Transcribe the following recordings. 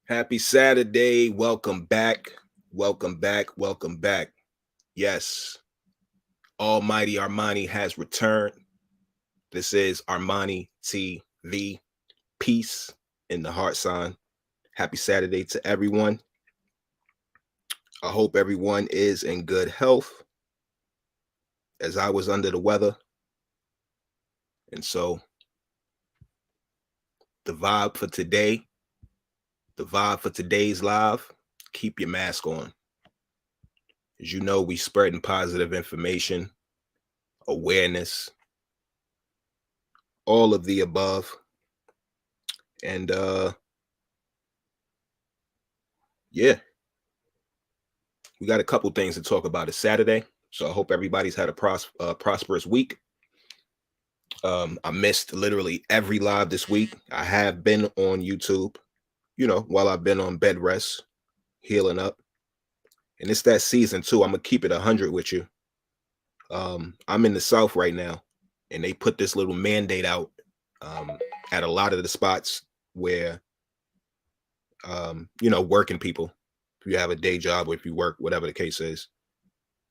Happy Saturday. Welcome back. Welcome back. Welcome back. Yes, Almighty Armani has returned. This is Armani TV. Peace in the heart sign. Happy Saturday to everyone. I hope everyone is in good health as I was under the weather. And so the vibe for today, the vibe for today's live, keep your mask on. As you know, we spreading positive information, awareness, all of the above. And yeah, we got a couple things to talk about. It's Saturday, so I hope everybody's had a prosperous week. I missed literally every live this week. I have been on YouTube, while I've been on bed rest, healing up, and it's that season too. I'm gonna keep it 100 with you. I'm in the South right now, and they put this little mandate out at a lot of the spots where working people, if you have a day job or if you work, whatever the case is.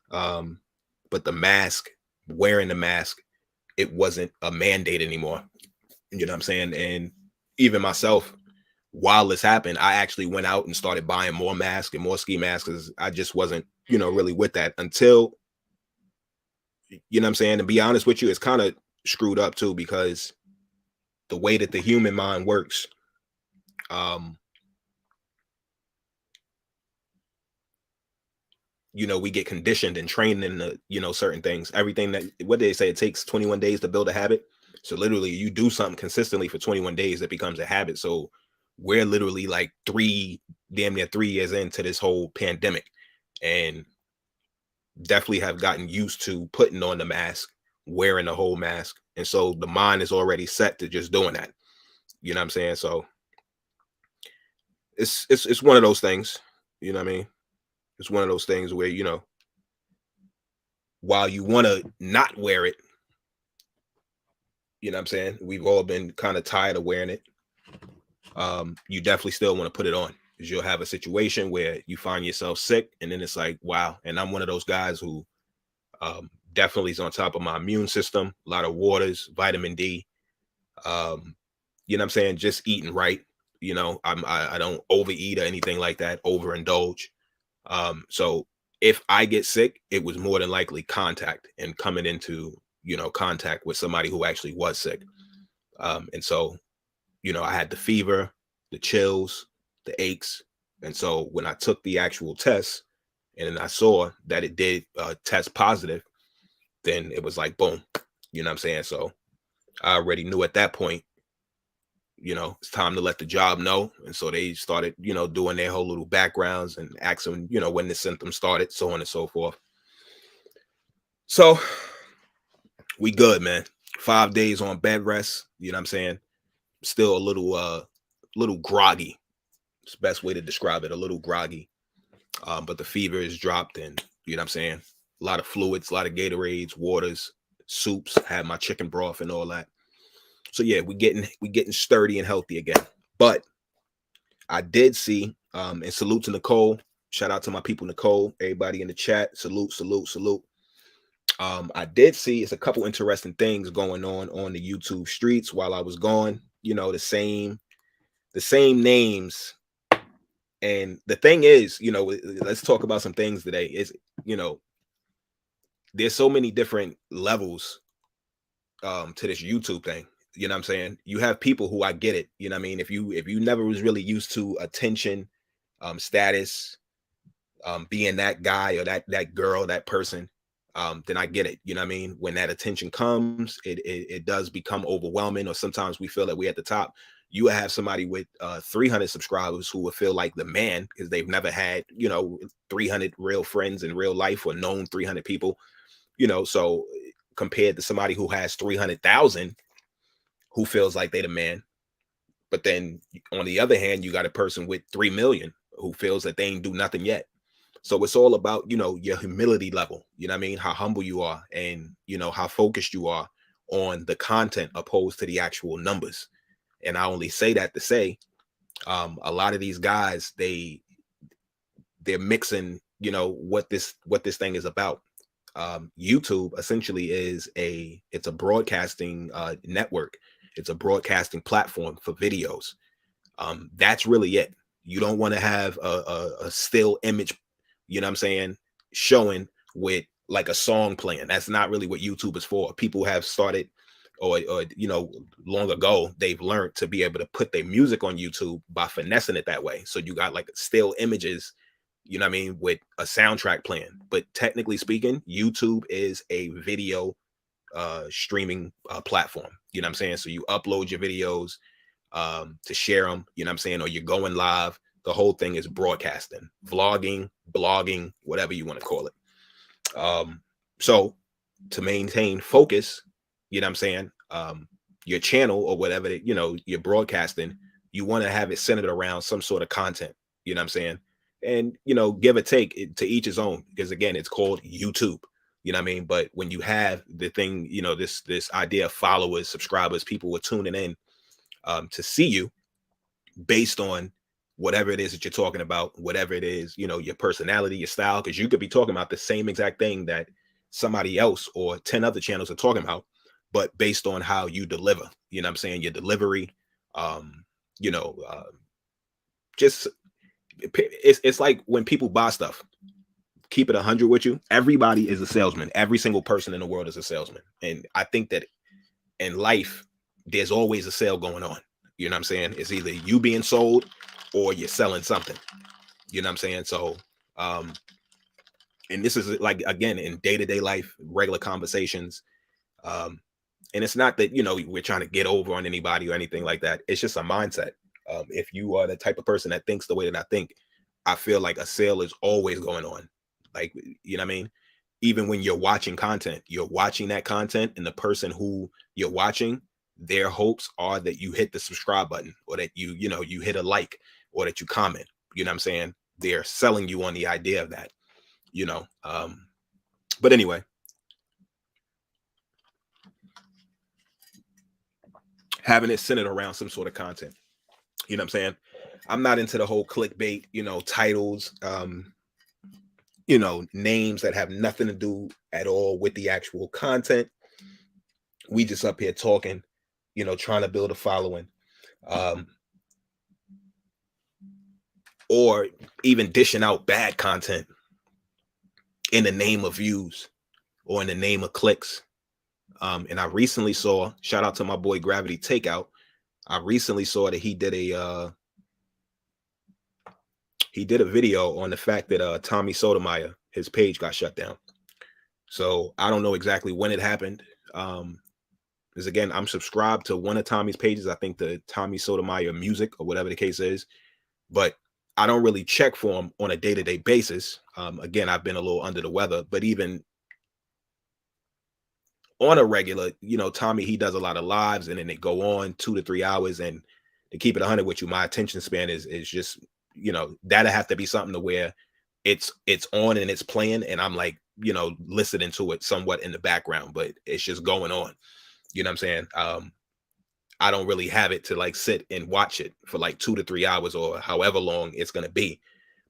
But the mask, wearing the mask, it wasn't a mandate anymore. You know what I'm saying? And even myself, while this happened, I actually went out and started buying more masks and more ski masks because I just wasn't, really with that until, what I'm saying? To be honest with you, it's kind of screwed up too because the way that the human mind works, we get conditioned and trained in the, certain things. Everything that, what they say, it takes 21 days to build a habit. So literally you do something consistently for 21 days, it becomes a habit. So we're literally like damn near 3 years into this whole pandemic, and definitely have gotten used to putting on the mask, wearing the whole mask. And so the mind is already set to just doing that. You know what I'm saying? So it's one of those things, you know what I mean? It's one of those things where, while you want to not wear it, you know what I'm saying? We've all been kind of tired of wearing it. You definitely still want to put it on because you'll have a situation where you find yourself sick, and then it's like, wow. And I'm one of those guys who definitely is on top of my immune system, a lot of waters, vitamin D. You know what I'm saying? Just eating right. I don't overeat or anything like that, overindulge. So if I get sick, it was more than likely contact and coming into, contact with somebody who actually was sick. And so, I had the fever, the chills, the aches. And so when I took the actual test and then I saw that it did test positive, then it was like, boom, you know what I'm saying? So I already knew at that point, it's time to let the job know. And so they started, doing their whole little backgrounds and asking, when the symptoms started, so on and so forth. So we good, man. 5 days on bed rest, you know what I'm saying? Still a little groggy. It's the best way to describe it, a little groggy. But the fever is dropped, and you know what I'm saying? A lot of fluids, a lot of Gatorades, waters, soups, had my chicken broth and all that. So yeah, we getting sturdy and healthy again. But I did see, and salute to Nicole. Shout out to my people, Nicole, everybody in the chat. Salute, salute, salute. I did see it's a couple interesting things going on the YouTube streets while I was gone. The same names. And the thing is, let's talk about some things today. Is there's so many different levels to this YouTube thing. You know what I'm saying? You have people who, I get it. You know what I mean? If you never was really used to attention, status, being that guy or that girl, that person, then I get it. You know what I mean? When that attention comes, it does become overwhelming, or sometimes we feel that we're at the top. You have somebody with 300 subscribers who will feel like the man because they've never had, 300 real friends in real life or known 300 people, so compared to somebody who has 300,000 who feels like they the man. But then on the other hand, you got a person with 3 million who feels that they ain't do nothing yet. So it's all about, your humility level, you know what I mean? How humble you are, and, how focused you are on the content opposed to the actual numbers. And I only say that to say, A lot of these guys, they're mixing, what this thing is about. YouTube essentially it's a broadcasting network. It's a broadcasting platform for videos. That's really it. You don't want to have a still image, you know what I'm saying, showing with like a song playing. That's not really what YouTube is for. People have started, or long ago, they've learned to be able to put their music on YouTube by finessing it that way. So you got like still images, you know what I mean, with a soundtrack playing. But technically speaking, YouTube is a video streaming platform. You know what I'm saying? So you upload your videos to share them, you know what I'm saying, or you're going live. The whole thing is broadcasting, vlogging, blogging, whatever you want to call it. So to maintain focus, you know what I'm saying, your channel or whatever that, you're broadcasting, you want to have it centered around some sort of content, you know what I'm saying? And, give or take, to each his own, because again, it's called YouTube, you know what I mean? But when you have the thing, this idea of followers, subscribers, people are tuning in to see you based on whatever it is that you're talking about, whatever it is, your personality, your style, because you could be talking about the same exact thing that somebody else or 10 other channels are talking about, but based on how you deliver, you know what I'm saying, your delivery, you know, just it's like when people buy stuff, keep it 100 with you. Everybody is a salesman. Every single person in the world is a salesman. And I think that in life, there's always a sale going on. You know what I'm saying? It's either you being sold or you're selling something. You know what I'm saying? So, and this is like, again, in day-to-day life, regular conversations. And it's not that, we're trying to get over on anybody or anything like that. It's just a mindset. If you are the type of person that thinks the way that I think, I feel like a sale is always going on. Like, you know what I mean? Even when you're watching content, you're watching that content, and the person who you're watching, their hopes are that you hit the subscribe button, or that you hit a like, or that you comment. You know what I'm saying? They're selling you on the idea of that, but anyway, having it centered around some sort of content. You know what I'm saying? I'm not into the whole clickbait, titles, names that have nothing to do at all with the actual content. We just up here talking, trying to build a following, or even dishing out bad content in the name of views or in the name of clicks. And I recently saw, shout out to my boy Gravity Takeout. I recently saw that he did a video on the fact that Tommy Sotomayor, his page got shut down. So I don't know exactly when it happened. Because again, I'm subscribed to one of Tommy's pages. I think the Tommy Sotomayor Music or whatever the case is, but I don't really check for him on a day-to-day basis. Again, I've been a little under the weather, but even on a regular, Tommy, he does a lot of lives, and then they go on 2 to 3 hours. And to keep it 100 with you, my attention span is just, that'll have to be something to where it's on and it's playing, and I'm like, listening to it somewhat in the background, but it's just going on. You know what I'm saying? I don't really have it to like sit and watch it for like 2 to 3 hours or however long it's going to be.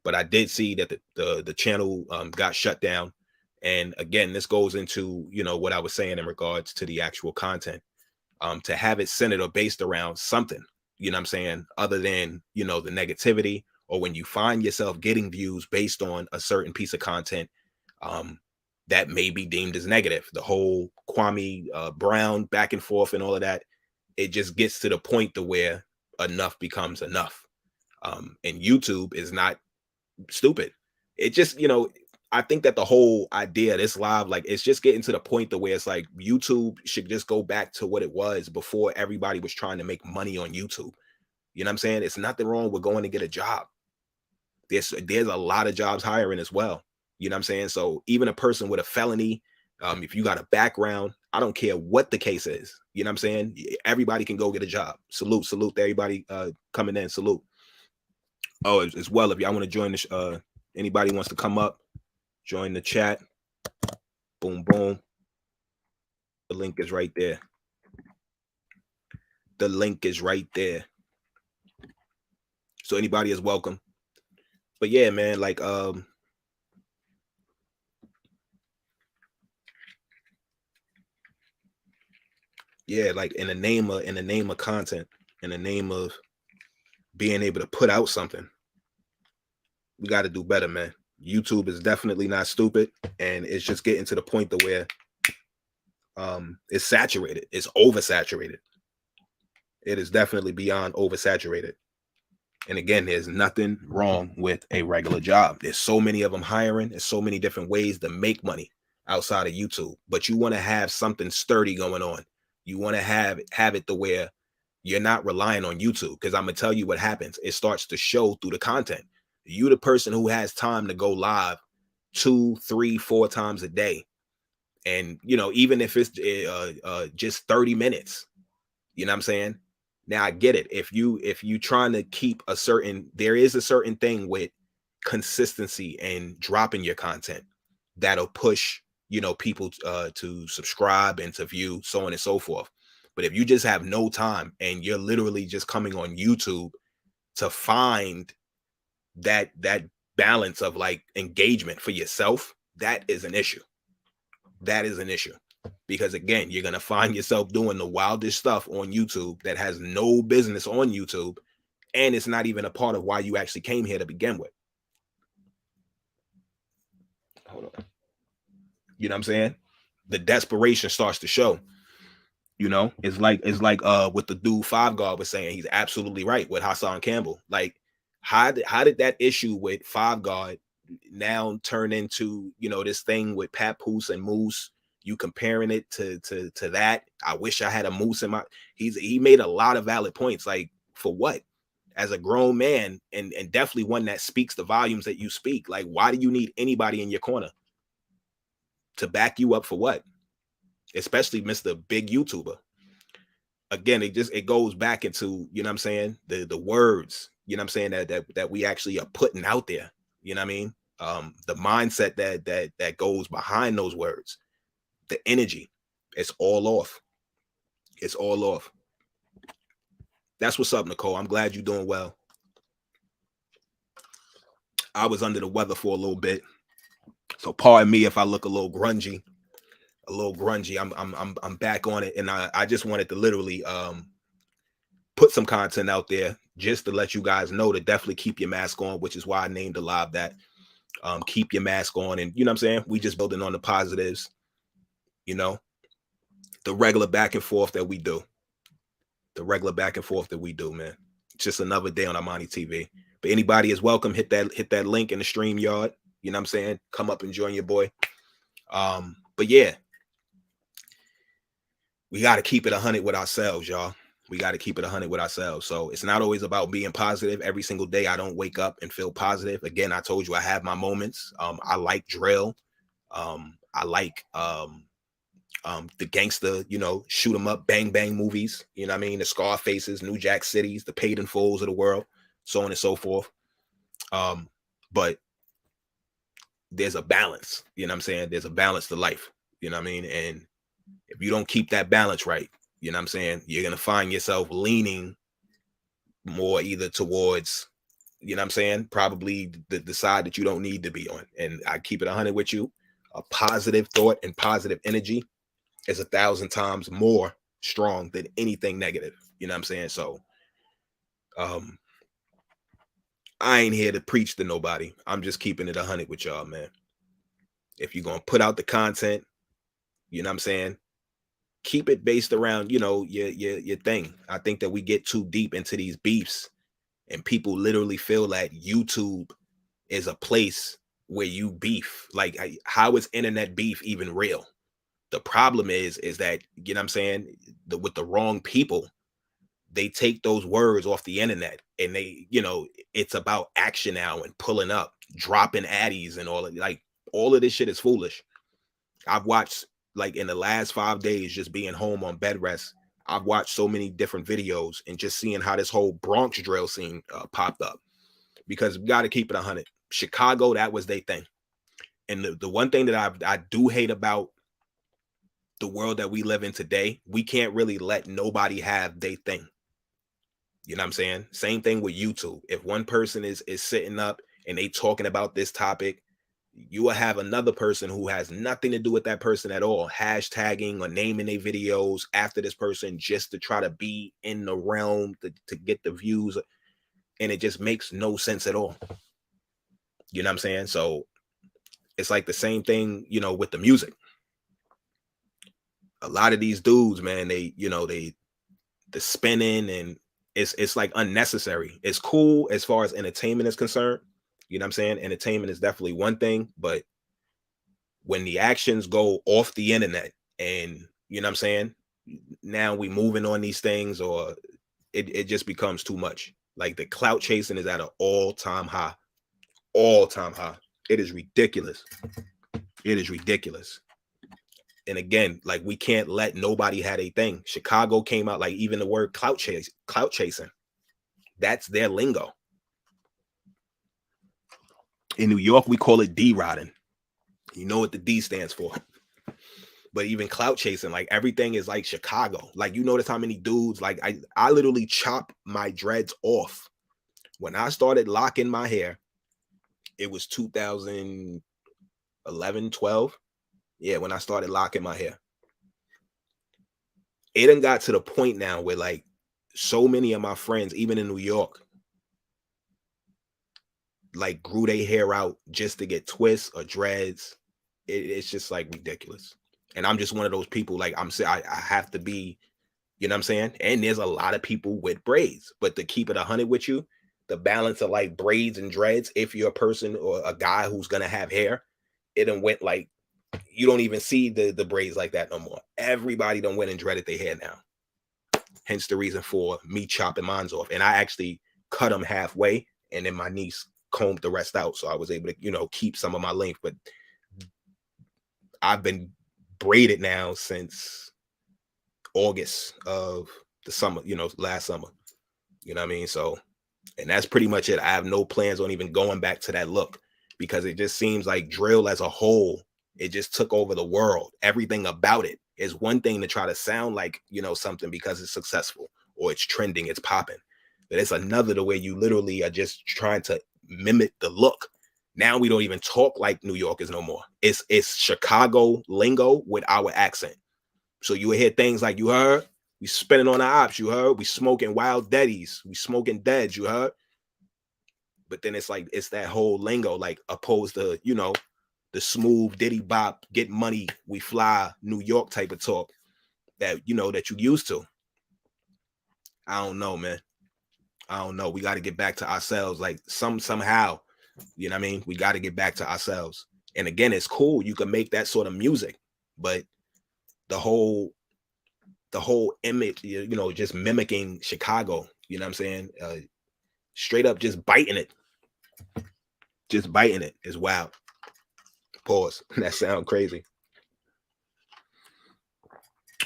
But I did see that the channel got shut down. And again, this goes into, what I was saying in regards to the actual content, to have it centered or based around something, you know what I'm saying, other than, the negativity, or when you find yourself getting views based on a certain piece of content, that may be deemed as negative. The whole Kwame Brown back and forth and all of that, it just gets to the point to where enough becomes enough. And YouTube is not stupid. It just, I think that the whole idea of this live, like, it's just getting to the point to where it's like YouTube should just go back to what it was before everybody was trying to make money on YouTube. You know what I'm saying? It's nothing wrong with going to get a job. There's a lot of jobs hiring as well. You know what I'm saying? So even a person with a felony, if you got a background, I don't care what the case is. You know what I'm saying? Everybody can go get a job. Salute to everybody coming in. Salute. Oh, as well, if y'all want to join this, anybody wants to come up, join the chat. Boom, boom. The link is right there. The link is right there. So anybody is welcome. But yeah, man, like yeah, like in the name of content, in the name of being able to put out something, we got to do better, man. YouTube is definitely not stupid, and it's just getting to the point to where it's saturated. It's oversaturated. It is definitely beyond oversaturated. And again, there's nothing wrong with a regular job. There's so many of them hiring. There's so many different ways to make money outside of YouTube. But you want to have something sturdy going on. You want to have it to where you're not relying on YouTube. Because I'm gonna tell you what happens. It starts to show through the content. You the person who has time to go live 2, 3, 4 times a day. And even if it's just 30 minutes, you know what I'm saying? Now I get it. If you trying to keep there is a certain thing with consistency and dropping your content that'll push, people to subscribe and to view, so on and so forth. But if you just have no time and you're literally just coming on YouTube to find that balance of like engagement for yourself, that is an issue. That is an issue. Because again, you're gonna find yourself doing the wildest stuff on YouTube that has no business on YouTube, and it's not even a part of why you actually came here to begin with. Hold on. You know what I'm saying? The desperation starts to show. It's like what the dude Five God was saying. He's absolutely right with Hassan Campbell. Like, how did that issue with Five God now turn into this thing with Papoose and Moose? You comparing it to that? I wish I had a Moose in my. He made a lot of valid points. Like, for what? As a grown man, and definitely one that speaks the volumes that you speak. Like, why do you need anybody in your corner to back you up for what? Especially Mr. Big YouTuber. Again, it goes back into, what I'm saying, the words, what I'm saying, that we actually are putting out there. You know what I mean? The mindset that goes behind those words, the energy, it's all off. It's all off. That's what's up, Nicole. I'm glad you're doing well. I was under the weather for a little bit, so pardon me if I look a little grungy. I'm back on it, and I just wanted to literally put some content out there just to let you guys know to definitely keep your mask on, which is why I named the live that. Keep your mask on, and you know what I'm saying? We just building on the positives, the regular back and forth that we do. The regular back and forth that we do, man. It's just another day on ArmaniTV. But anybody is welcome. Hit that link in the stream yard. You know what I'm saying? Come up and join your boy. But yeah, we got to keep it 100 with ourselves, y'all. We got to keep it 100 with ourselves. So it's not always about being positive. Every single day, I don't wake up and feel positive. Again, I told you I have my moments. I like drill. I like the gangster, shoot 'em up, bang bang movies. You know what I mean? The Scarfaces, New Jack Cities, the Paid in Fulls of the world, so on and so forth. But there's a balance. You know what I'm saying? There's a balance to life. You know what I mean? And if you don't keep that balance right, you know what I'm saying, you're going to find yourself leaning more either towards, you know what I'm saying, probably the side that you don't need to be on. And I keep it 100 with you. A positive thought and positive energy is 1,000 times more strong than anything negative. You know what I'm saying? So I ain't here to preach to nobody. I'm just keeping it 100 with y'all, man. If you're going to put out the content, you know what I'm saying, keep it based around, your thing. I think that we get too deep into these beefs, and people literally feel that YouTube is a place where you beef. Like, how is internet beef even real? The problem is that, you know what I'm saying, with the wrong people, they take those words off the internet, and they, it's about action now and pulling up, dropping addies and all of, like, all of this shit is foolish. I've watched, like, in the last 5 days, just being home on bed rest, I've watched so many different videos and just seeing how this whole Bronx drill scene popped up, because we got to keep it 100. Chicago, that was their thing. And the one thing that I do hate about the world that we live in today, we can't really let nobody have their thing. You know what I'm saying? Same thing with YouTube. If one person is sitting up and they talking about this topic, you will have another person who has nothing to do with that person at all, hashtagging or naming their videos after this person just to try to be in the realm to get the views. And it just makes no sense at all. You know what I'm saying? So it's like the same thing, you know, with the music. A lot of these dudes, man, they, you know, the spinning, and it's like unnecessary. It's cool as far as entertainment is concerned. You know what I'm saying? Entertainment is definitely one thing, but when the actions go off the internet, and you know what I'm saying, now we moving on these things, or it just becomes too much. Like the clout chasing is at an all-time high. All-time high. It is ridiculous. It is ridiculous. And again, like, we can't let nobody have a thing. Chicago came out, like, even the word clout chasing, that's their lingo. In New York, we call it D-rodding. You know what the D stands for. But even clout chasing, like, everything is like Chicago. Like, you notice how many dudes, like, I literally chop my dreads off. When I started locking my hair, it was 2011, 12. Yeah, when I started locking my hair. It done got to the point now where, like, so many of my friends, even in New York, like, grew their hair out just to get twists or dreads. It's just like ridiculous. And I'm just one of those people, like, I have to be, you know what I'm saying? And there's a lot of people with braids, but to keep it 100 with you, the balance of like braids and dreads, if you're a person or a guy who's gonna have hair, it done went like, you don't even see the braids like that no more. Everybody done went and dreaded their hair now. Hence the reason for me chopping mine off. And I actually cut them halfway, and then my niece combed the rest out, so I was able to, you know, keep some of my length. But I've been braided now since August of the summer, you know, last summer. You know what I mean? So, and that's pretty much it. I have no plans on even going back to that look, because it just seems like drill as a whole, it just took over the world. Everything about it is one thing to try to sound like, you know, something because it's successful or it's trending, it's popping. But it's another the way you literally are just trying to mimic the look. Now we don't even talk like New Yorkers no more. It's Chicago lingo with our accent. So you will hear things like, you heard, we spinning on the ops, you heard, we smoking wild daddies, we smoking deads, you heard. But then it's like, it's that whole lingo, like, opposed to, you know, the smooth diddy bop, get money, we fly, New York type of talk that, you know, that you used to. I don't know, man. I don't know. We got to get back to ourselves, like, somehow, you know what I mean? We got to get back to ourselves. And again, it's cool. You can make that sort of music, but the whole image, you know, just mimicking Chicago, you know what I'm saying? Straight up just biting it is wild. Pause. That sound crazy.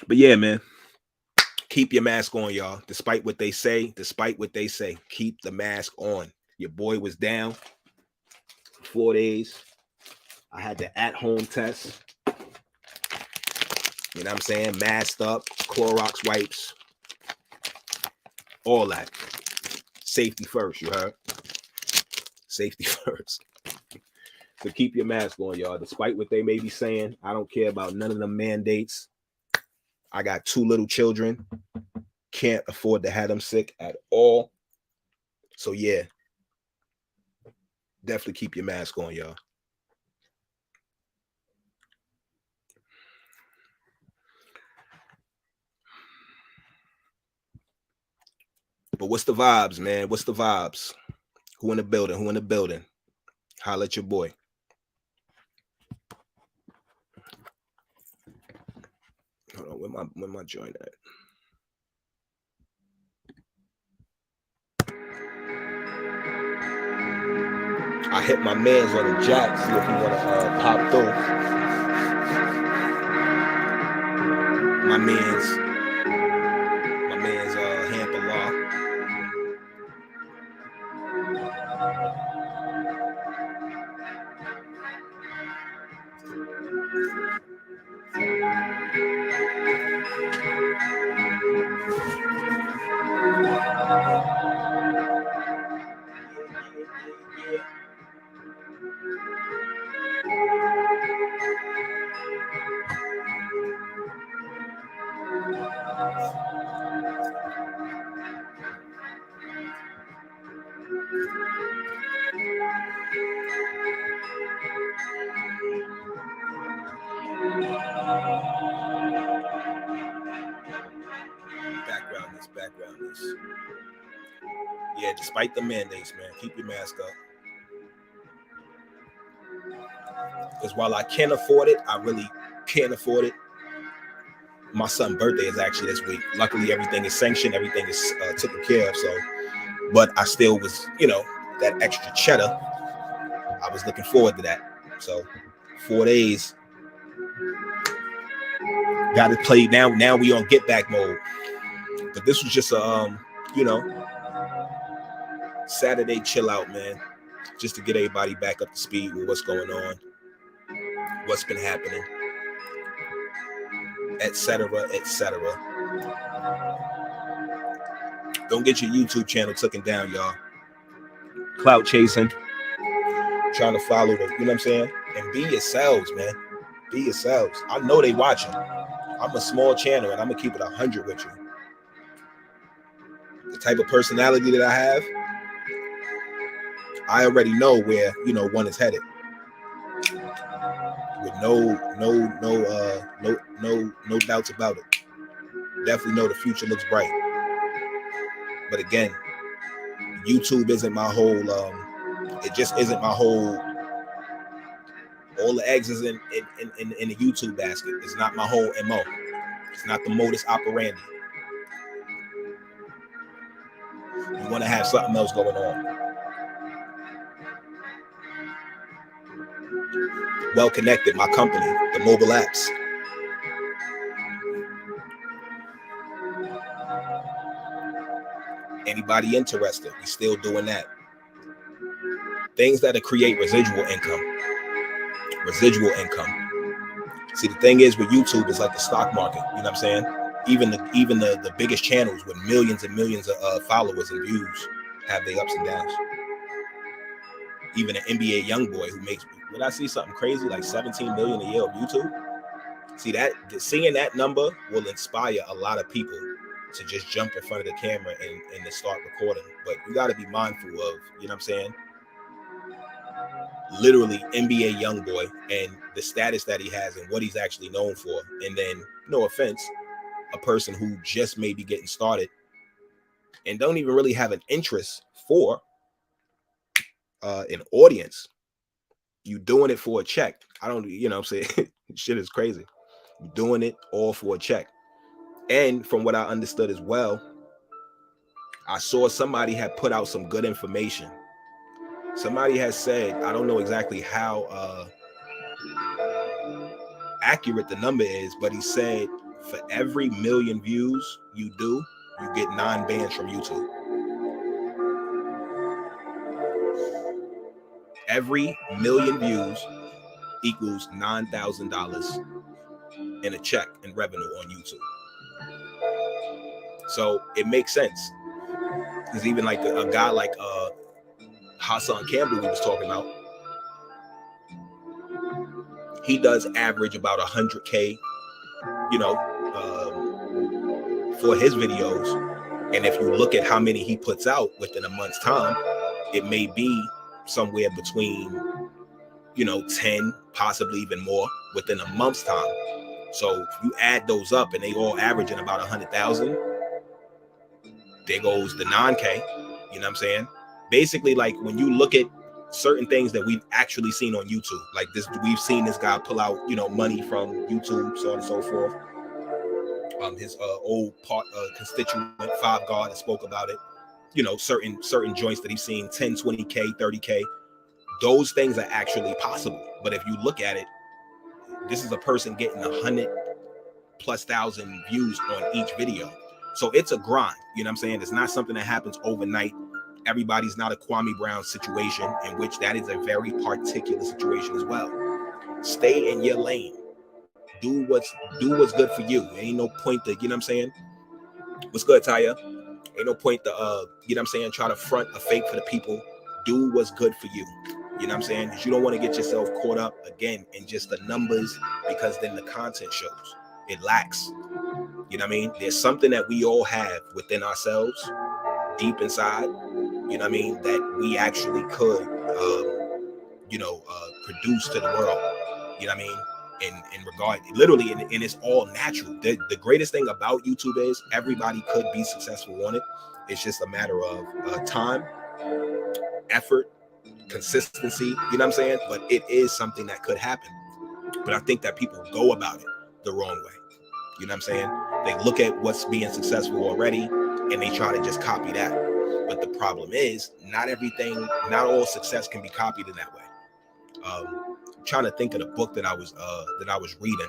But yeah, man, keep your mask on, y'all. Despite what they say, keep the mask on. Your boy was down 4 days. I had the at-home test. You know what I'm saying? Masked up, Clorox wipes, all that. Safety first, you heard? Safety first. So keep your mask on, y'all. Despite what they may be saying, I don't care about none of the mandates. I got 2 little children. Can't afford to have them sick at all. So yeah, definitely keep your mask on, y'all. But what's the vibes, man? What's the vibes? Who in the building? Who in the building? Holla at your boy. Hold on, where my joint at? I hit my man's on the jack, see if he wanna pop through. My man's Hamper Law. Background this. Yeah, despite the mandates, man, keep your mask up. Because while I can't afford it, I really can't afford it. My son's birthday is actually this week. Luckily, everything is sanctioned, everything is taken care of. So, but I still was, that extra cheddar. I was looking forward to that. So, 4 days. Got to play now. Now we on get back mode. But this was just a, Saturday chill out, man. Just to get everybody back up to speed with what's going on, what's been happening, etc., etc. Don't get your YouTube channel taken down, y'all. Clout chasing, trying to follow the, you know what I'm saying? And be yourselves, man. Be yourselves. I know they watching. I'm a small channel, and I'm gonna keep it 100 with you. The type of personality that I have, I already know where one is headed. With no doubts about it. Definitely know the future looks bright. But again, YouTube isn't my whole. It just isn't my whole. All the eggs is in the YouTube basket. It's not my whole MO. It's not the modus operandi. You want to have something else going on. Well connected, my company, the mobile apps. Anybody interested? We still doing that. Things that create residual income. Residual income. See, the thing is with YouTube, it's like the stock market. You know what I'm saying? Even the biggest channels with millions and millions of followers and views have their ups and downs. Even an NBA young boy who makes, would I see something crazy like 17 million a year on YouTube? See that, seeing that number will inspire a lot of people to just jump in front of the camera and to start recording. But you got to be mindful of, you know what I'm saying? Literally NBA young boy and the status that he has and what he's actually known for. And then, no offense, a person who just may be getting started and don't even really have an interest for an audience. You doing it for a check. I don't, you know what I'm saying? Shit is crazy. You're doing it all for a check. And from what I understood as well, I saw somebody had put out some good information. Somebody has said, I don't know exactly how accurate the number is, but he said for every 1 million views you do, you get 9 bans from YouTube. Every 1 million views equals $9,000 in a check in revenue on YouTube. So it makes sense. Because even like a guy like Hassan Campbell we was talking about, he does average about 100K, for his videos. And if you look at how many he puts out within a month's time, it may be somewhere between, 10, possibly even more within a month's time. So if you add those up and they all averaging about 100,000, there goes the 9K. You know what I'm saying? Basically, like when you look at certain things that we've actually seen on YouTube, like this, we've seen this guy pull out, money from YouTube, so on and so forth. His old constituent 5 God that spoke about it, certain joints that he's seen 10, 20K, 30K. Those things are actually possible. But if you look at it, this is a person getting 100,000+ views on each video. So it's a grind. You know what I'm saying? It's not something that happens overnight. Everybody's not a Kwame Brown situation, in which that is a very particular situation as well. Stay in your lane. Do what's good for you. Ain't no point to, you know what I'm saying? What's good, Taya? Ain't no point to, you know what I'm saying, try to front a fake for the people. Do what's good for you. You know what I'm saying? Because you don't want to get yourself caught up again in just the numbers, because then the content shows. It lacks. You know what I mean? There's something that we all have within ourselves deep inside, you know what I mean, that we actually could, produce to the world, you know what I mean, in regard, literally, and it's all natural. The greatest thing about YouTube is everybody could be successful on it. It's just a matter of time, effort, consistency, you know what I'm saying? But it is something that could happen. But I think that people go about it the wrong way. You know what I'm saying? They look at what's being successful already and they try to just copy that. But the problem is not all success can be copied in that way. I'm trying to think of the book that I was reading.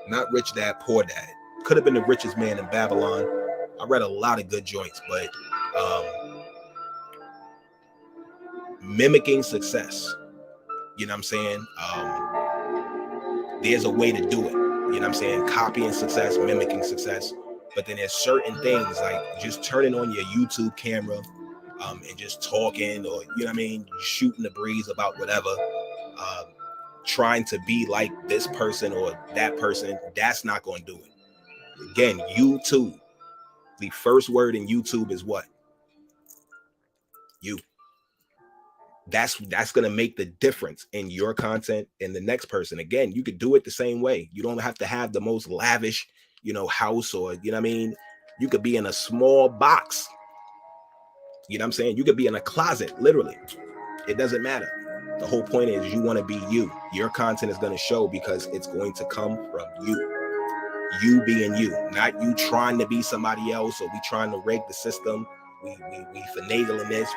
Not Rich Dad, Poor Dad. Could have been The Richest Man in Babylon. I read a lot of good joints, but mimicking success, you know what I'm saying? There's a way to do it. You know what I'm saying? Copying success, mimicking success. But then there's certain things like just turning on your YouTube camera and just talking, or, you know what I mean, shooting the breeze about whatever, trying to be like this person or that person. That's not going to do it. Again, YouTube. The first word in YouTube is what? You. That's going to make the difference in your content and the next person. Again, you could do it the same way. You don't have to have the most lavish, house, or, you know what I mean? You could be in a small box. You know what I'm saying? You could be in a closet, literally. It doesn't matter. The whole point is you want to be you. Your content is going to show because it's going to come from you. You being you, not you trying to be somebody else, or we trying to rig the system. We finagling this.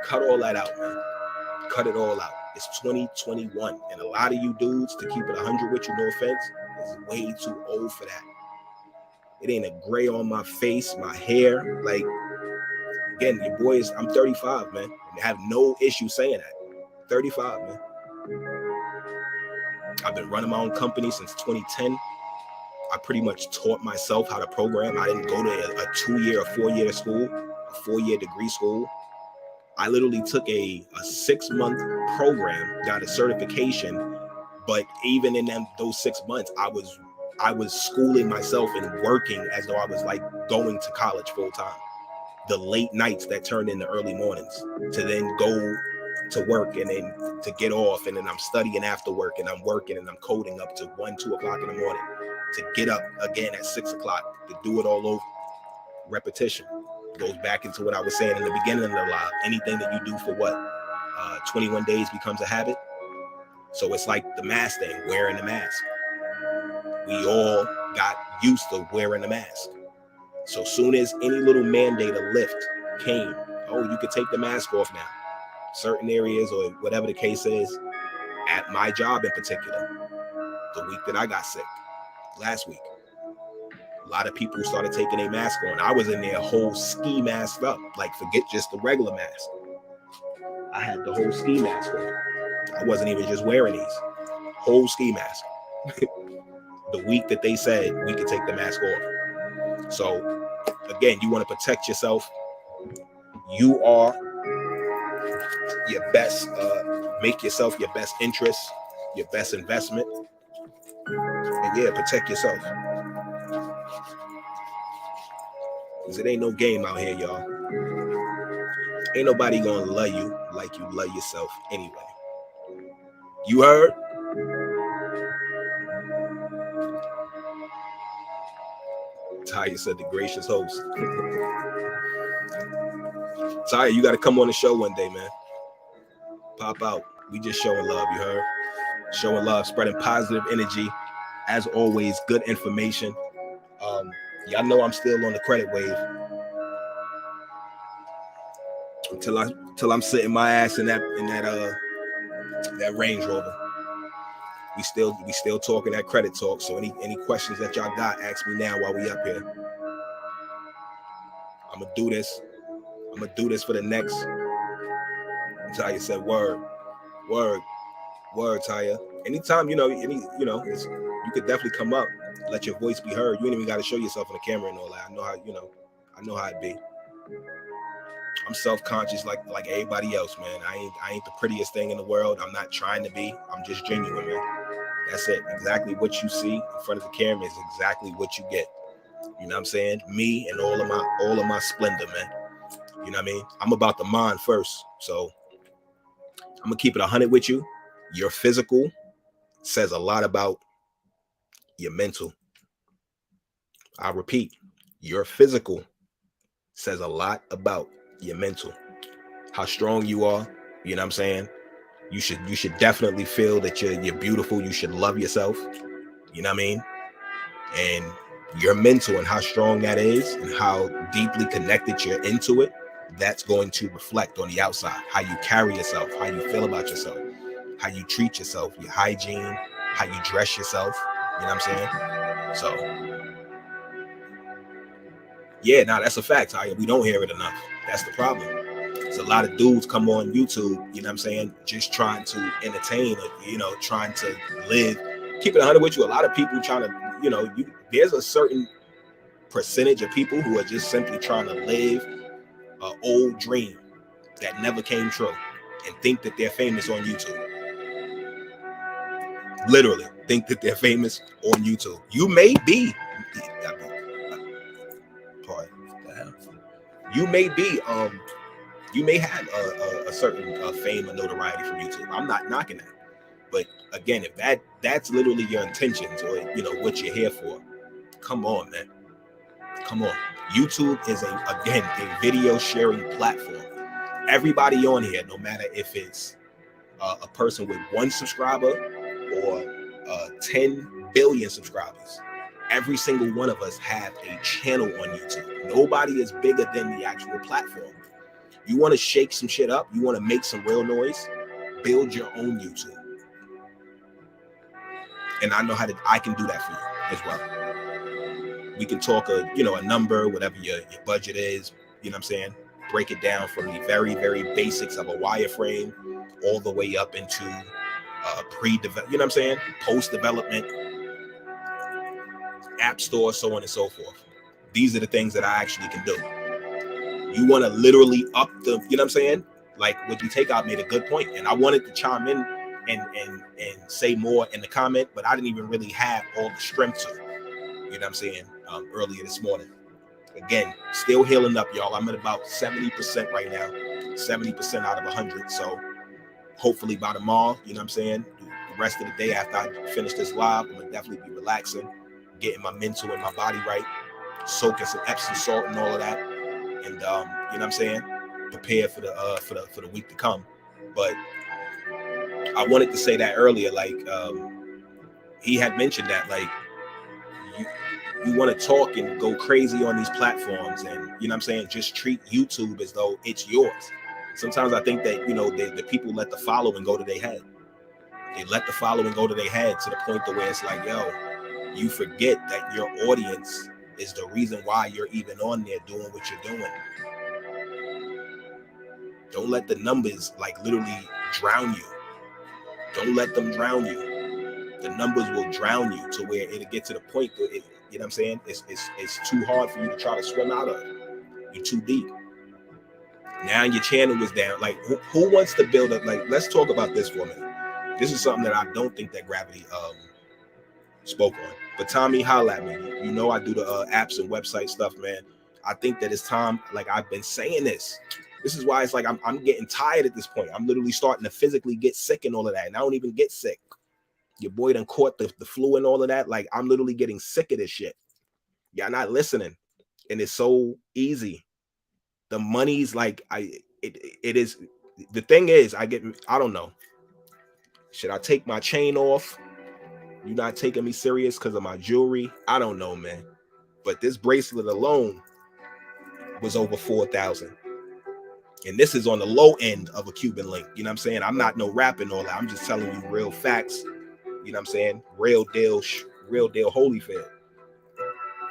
Cut all that out, man. Cut it all out. It's 2021, and a lot of you dudes, to keep it 100 with you, no offense, is way too old for that. It ain't a gray on my face, my hair. Like, again, your boys, I'm 35, man. I have no issue saying that. 35, man. I've been running my own company since 2010. I pretty much taught myself how to program. I didn't go to a 2-year or 4-year school, a 4-year degree school. I literally took a 6-month program, got a certification, but even in those 6 months, I was schooling myself and working as though I was like going to college full time. The late nights that turned into early mornings to then go to work and then to get off, and then I'm studying after work and I'm working and I'm coding up to 1, 2 o'clock in the morning to get up again at 6 o'clock to do it all over. Repetition goes back into what I was saying in the beginning of the live. Anything that you do for 21 days becomes a habit. So it's like the mask thing, wearing the mask. We all got used to wearing the mask. So soon as any little mandate or lift came, you could take the mask off now. Certain areas or whatever the case is, at my job in particular, the week that I got sick, last week, a lot of people started taking a mask on. I was in there whole ski masked up, like forget just the regular mask. I had the whole ski mask on. I wasn't even just wearing these. Whole ski mask. The week that they said we could take the mask off. So again, you want to protect yourself. You are your best, make yourself your best interest, your best investment. And yeah, protect yourself. Because it ain't no game out here, y'all. Ain't nobody gonna love you like you love yourself anyway. You heard? Taya said the gracious host. Taya, you got to come on the show one day, man. Pop out. We just showing love, you heard? Showing love, spreading positive energy. As always, good information. Y'all know I'm still on the credit wave. Until I'm sitting my ass in that Range Rover. We still talking that credit talk. So any questions that y'all got, ask me now while we up here. I'm gonna do this for the next. Taya said, word, Taya. Anytime, you could definitely come up, let your voice be heard. You ain't even got to show yourself on the camera and all that. I know how it be. I'm self-conscious like everybody else, man. I ain't the prettiest thing in the world. I'm not trying to be. I'm just genuine, man. That's it. Exactly what you see in front of the camera is exactly what you get. You know what I'm saying? Me and all of my splendor, man. You know what I mean? I'm about the mind first. So I'm gonna keep it 100 with you. Your physical says a lot about your mental. I repeat, your physical says a lot about your mental. How strong you are, you know what I'm saying? You should definitely feel that you're beautiful. You should love yourself. You know what I mean? And your mental and how strong that is and how deeply connected you're into it, that's going to reflect on the outside. How you carry yourself, how you feel about yourself, how you treat yourself, your hygiene, how you dress yourself. You know what I'm saying? So yeah, that's a fact. We don't hear it enough. That's the problem. There's a lot of dudes come on YouTube, you know what I'm saying, just trying to entertain, or, trying to live. Keep it 100 with you. A lot of people trying to, there's a certain percentage of people who are just simply trying to live an old dream that never came true and think that they're famous on YouTube. Literally think that they're famous on YouTube. You may be, you may be, you may have a certain fame or notoriety from YouTube. I'm not knocking that. But again, if that's literally your intentions or what you're here for, come on, man. Come on. YouTube is a video sharing platform. Everybody on here, no matter if it's a person with 1 subscriber or 10 billion subscribers, every single one of us have a channel on YouTube. Nobody is bigger than the actual platform. You want to shake some shit up, you want to make some real noise, build your own YouTube. And I know I can do that for you as well. We can talk a number, whatever your budget is, you know what I'm saying? Break it down from the very, very basics of a wireframe all the way up into pre-develop, you know what I'm saying? Post-development, app store, so on and so forth. These are the things that I actually can do. You want to literally up the, you know what I'm saying? Like what you take out made a good point, and I wanted to chime in and say more in the comment, but I didn't even really have all the strength to it. You know what I'm saying? Earlier this morning. Again, still healing up, y'all. I'm at about 70% right now, 70% out of 100. So hopefully by tomorrow, you know what I'm saying? The rest of the day after I finish this live, I'm gonna definitely be relaxing, getting my mental and my body right, soaking some Epsom salt and all of that, and you know what I'm saying? Prepare for the week to come. But I wanted to say that earlier, like he had mentioned that, like you want to talk and go crazy on these platforms, and you know what I'm saying, just treat YouTube as though it's yours. Sometimes I think that the people let the following go to their head. They let the following go to their head to the point to where it's like, yo, you forget that your audience is the reason why you're even on there doing what you're doing. Don't let the numbers like literally drown you. Don't let them drown you. The numbers will drown you to where it'll get to the point where you know what I'm saying? It's too hard for you to try to swim out of. You're too deep. Now your channel is down. Like who wants to build up? Like, let's talk about this for a minute. This is something that I don't think that Gravity spoke on. But Tommy, holla at me. You know I do the apps and website stuff, man. I think that it's time. Like I've been saying this. This is why it's like I'm getting tired at this point. I'm literally starting to physically get sick and all of that. And I don't even get sick. Your boy done caught the flu and all of that. Like I'm literally getting sick of this shit. Y'all not listening. And it's so easy. The money's like it is. The thing is, I don't know. Should I take my chain off? You're not taking me serious because of my jewelry? I don't know, man. But this bracelet alone was over 4,000. And this is on the low end of a Cuban link. You know what I'm saying? I'm not no rapping all that. I'm just telling you real facts. You know what I'm saying? Real deal Holyfield.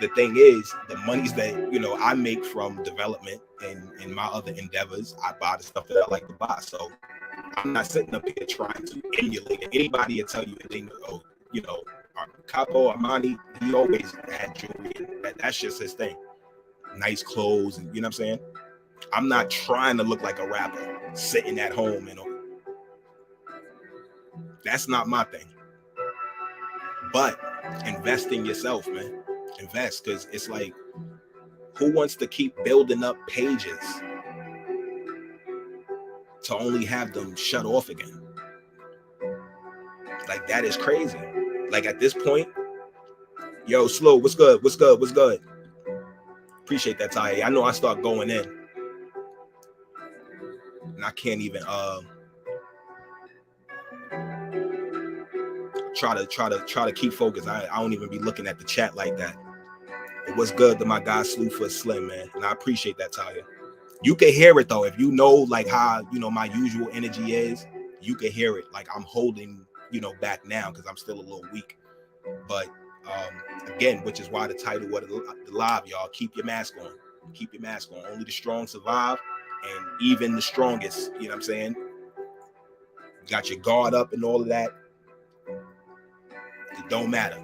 The thing is, the monies that I make from development and in my other endeavors, I buy the stuff that I like to buy. So I'm not sitting up here trying to emulate it. Anybody will tell you anything. Oh, Capo Armani, he always had jewelry. That's just his thing. Nice clothes, and you know what I'm saying? I'm not trying to look like a rapper sitting at home and that's not my thing. But invest in yourself, man. Invest, because it's like, who wants to keep building up pages to only have them shut off again? Like, that is crazy. Like, at this point, yo, Slow, what's good? What's good? What's good? Appreciate that, Ty. I know I start going in, and I can't even try to keep focused. I don't even be looking at the chat like that. But what's good to my guy Slew for Slim, man, and I appreciate that, Talia. You can hear it though, if you know like how my usual energy is. You can hear it. Like, I'm holding back now because I'm still a little weak. But again, which is why the title of the live, y'all, keep your mask on. Keep your mask on. Only the strong survive, and even the strongest, you know what I'm saying? You got your guard up and all of that. It don't matter.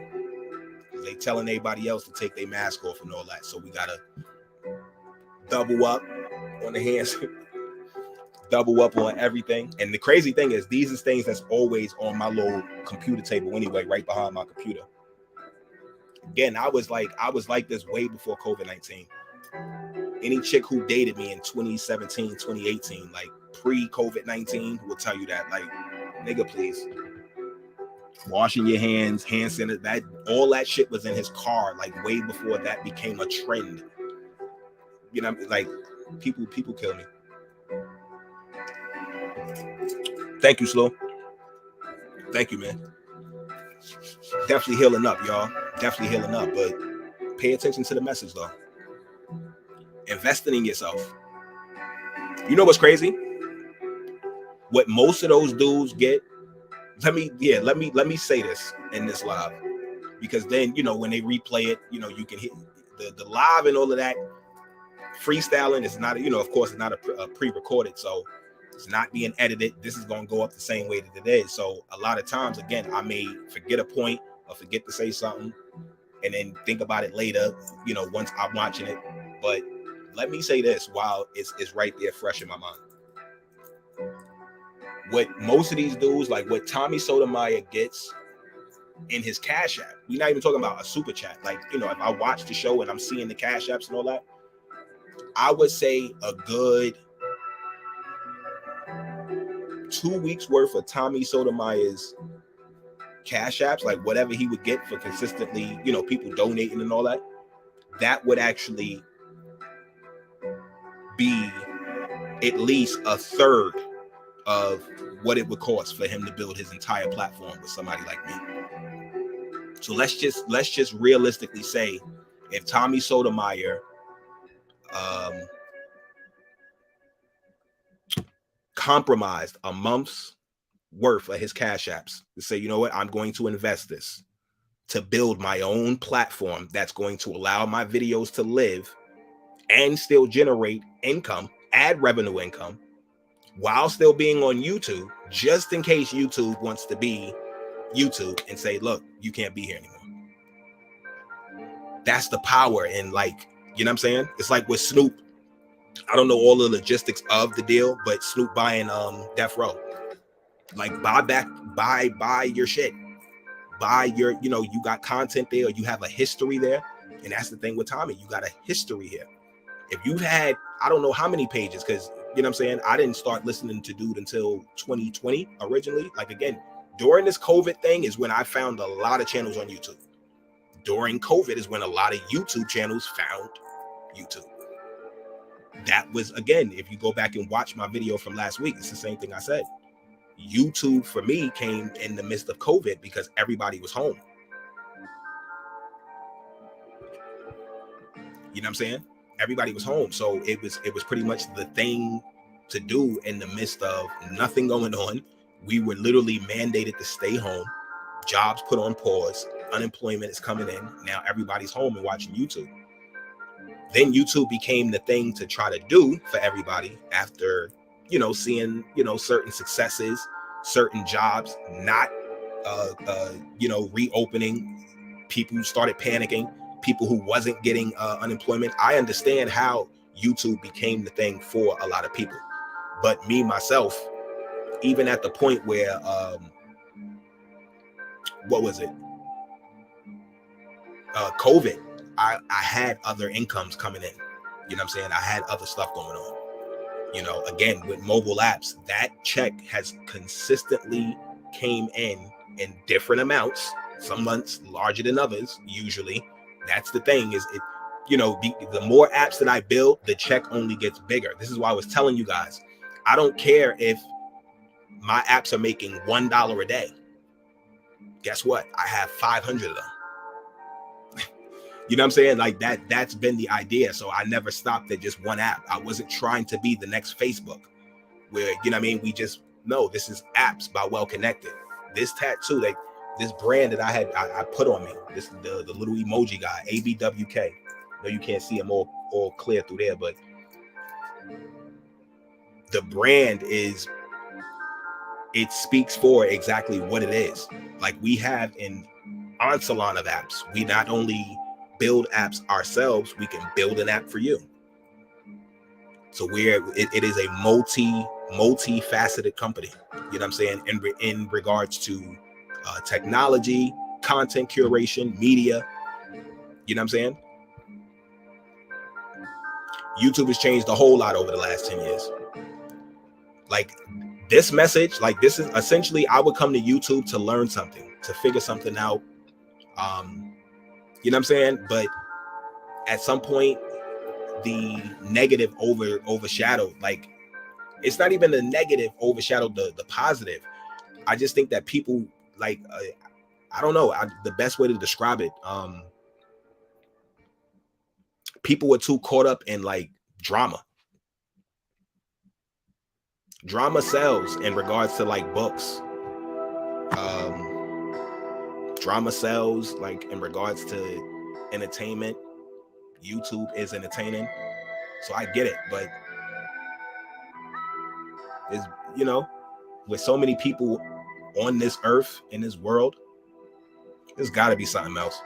They telling everybody else to take their mask off and all that. So we gotta double up on the hands, double up on everything. And the crazy thing is, these are things that's always on my little computer table anyway, right behind my computer. Again, I was like this way before COVID-19. Any chick who dated me in 2017, 2018, like pre-COVID-19, will tell you that. Like, nigga, please. Washing your hands, hand sanitizer, that all that shit was in his car, like way before that became a trend. Like, people kill me. Thank you, Slow. Thank you, man. Definitely healing up, y'all. Definitely healing up, but pay attention to the message though. Investing in yourself. You know what's crazy? What most of those dudes get. Let me say this in this live, because then when they replay it, you can hit the live and all of that. Freestyling is not, of course, it's not a pre-recorded, so it's not being edited. This is going to go up the same way that it is. So a lot of times, again, I may forget a point or forget to say something and then think about it later, once I'm watching it. But let me say this while it's right there fresh in my mind. What most of these dudes, like what Tommy Sotomayor gets in his Cash App, we're not even talking about a super chat. Like, if I watch the show and I'm seeing the Cash Apps and all that, I would say a good 2 weeks worth of Tommy Sotomayor's Cash Apps, like whatever he would get for consistently, people donating and all that, that would actually be at least a third of what it would cost for him to build his entire platform with somebody like me. So let's just realistically say, if Tommy Sotomayor compromised a month's worth of his Cash Apps to say, you know what, I'm going to invest this to build my own platform that's going to allow my videos to live and still generate income, ad revenue income, while still being on YouTube, just in case YouTube wants to be YouTube and say, look, you can't be here anymore. That's the power. And like, you know what I'm saying? It's like with Snoop. I don't know all the logistics of the deal, but Snoop buying Death Row. Like, buy your shit. Buy your, you got content there, or you have a history there. And that's the thing with Tommy. You got a history here. If you've had, I don't know how many pages, because, you know what I'm saying, I didn't start listening to Dude until 2020 originally. Like, again, during this COVID thing is when I found a lot of channels on YouTube. During COVID is when a lot of YouTube channels found YouTube. That was, again, if you go back and watch my video from last week, it's the same thing I said. YouTube for me came in the midst of COVID because everybody was home. You know what I'm saying? Everybody was home. So it was pretty much the thing to do in the midst of nothing going on. We were literally mandated to stay home. Jobs put on pause. Unemployment is coming in. Now everybody's home and watching YouTube. Then YouTube became the thing to try to do for everybody after, seeing, certain successes, certain jobs not, reopening. People started panicking. People who wasn't getting unemployment. I understand how YouTube became the thing for a lot of people. But me, myself, even at the point where, what was it? COVID, I had other incomes coming in. You know what I'm saying? I had other stuff going on. You know, again, with mobile apps, that check has consistently came in different amounts. Some months larger than others. Usually, that's the thing. Is it? You know, the more apps that I build, the check only gets bigger. This is why I was telling you guys, I don't care if my apps are making $1 a day. Guess what? I have 500 of them. You know what I'm saying? Like that's been the idea. So I never stopped at just one app. I wasn't trying to be the next Facebook where, you know what I mean? We just, no, this is apps by Well Connected. This tattoo, like this brand that I put on me, this the little emoji guy, ABWK. No, you can't see him all clear through there, but the brand is, it speaks for exactly what it is. Like we have an onslaught of apps. We not only build apps ourselves, we can build an app for you. So it is a multi-faceted company. You know what I'm saying? In regards to technology, content curation, media. You know what I'm saying? YouTube has changed a whole lot over the last 10 years. Like this message, like this is essentially, I would come to YouTube to learn something, to figure something out. You know what I'm saying? But at some point, the negative overshadowed. Like it's not even the negative overshadowed the positive. I just think that people like I don't know. The best way to describe it, people were too caught up in like drama. Drama sells in regards to like books. Drama sells like in regards to entertainment. YouTube is entertaining, so I get it. But it's, you know, with so many people on this earth, in this world, there's got to be something else.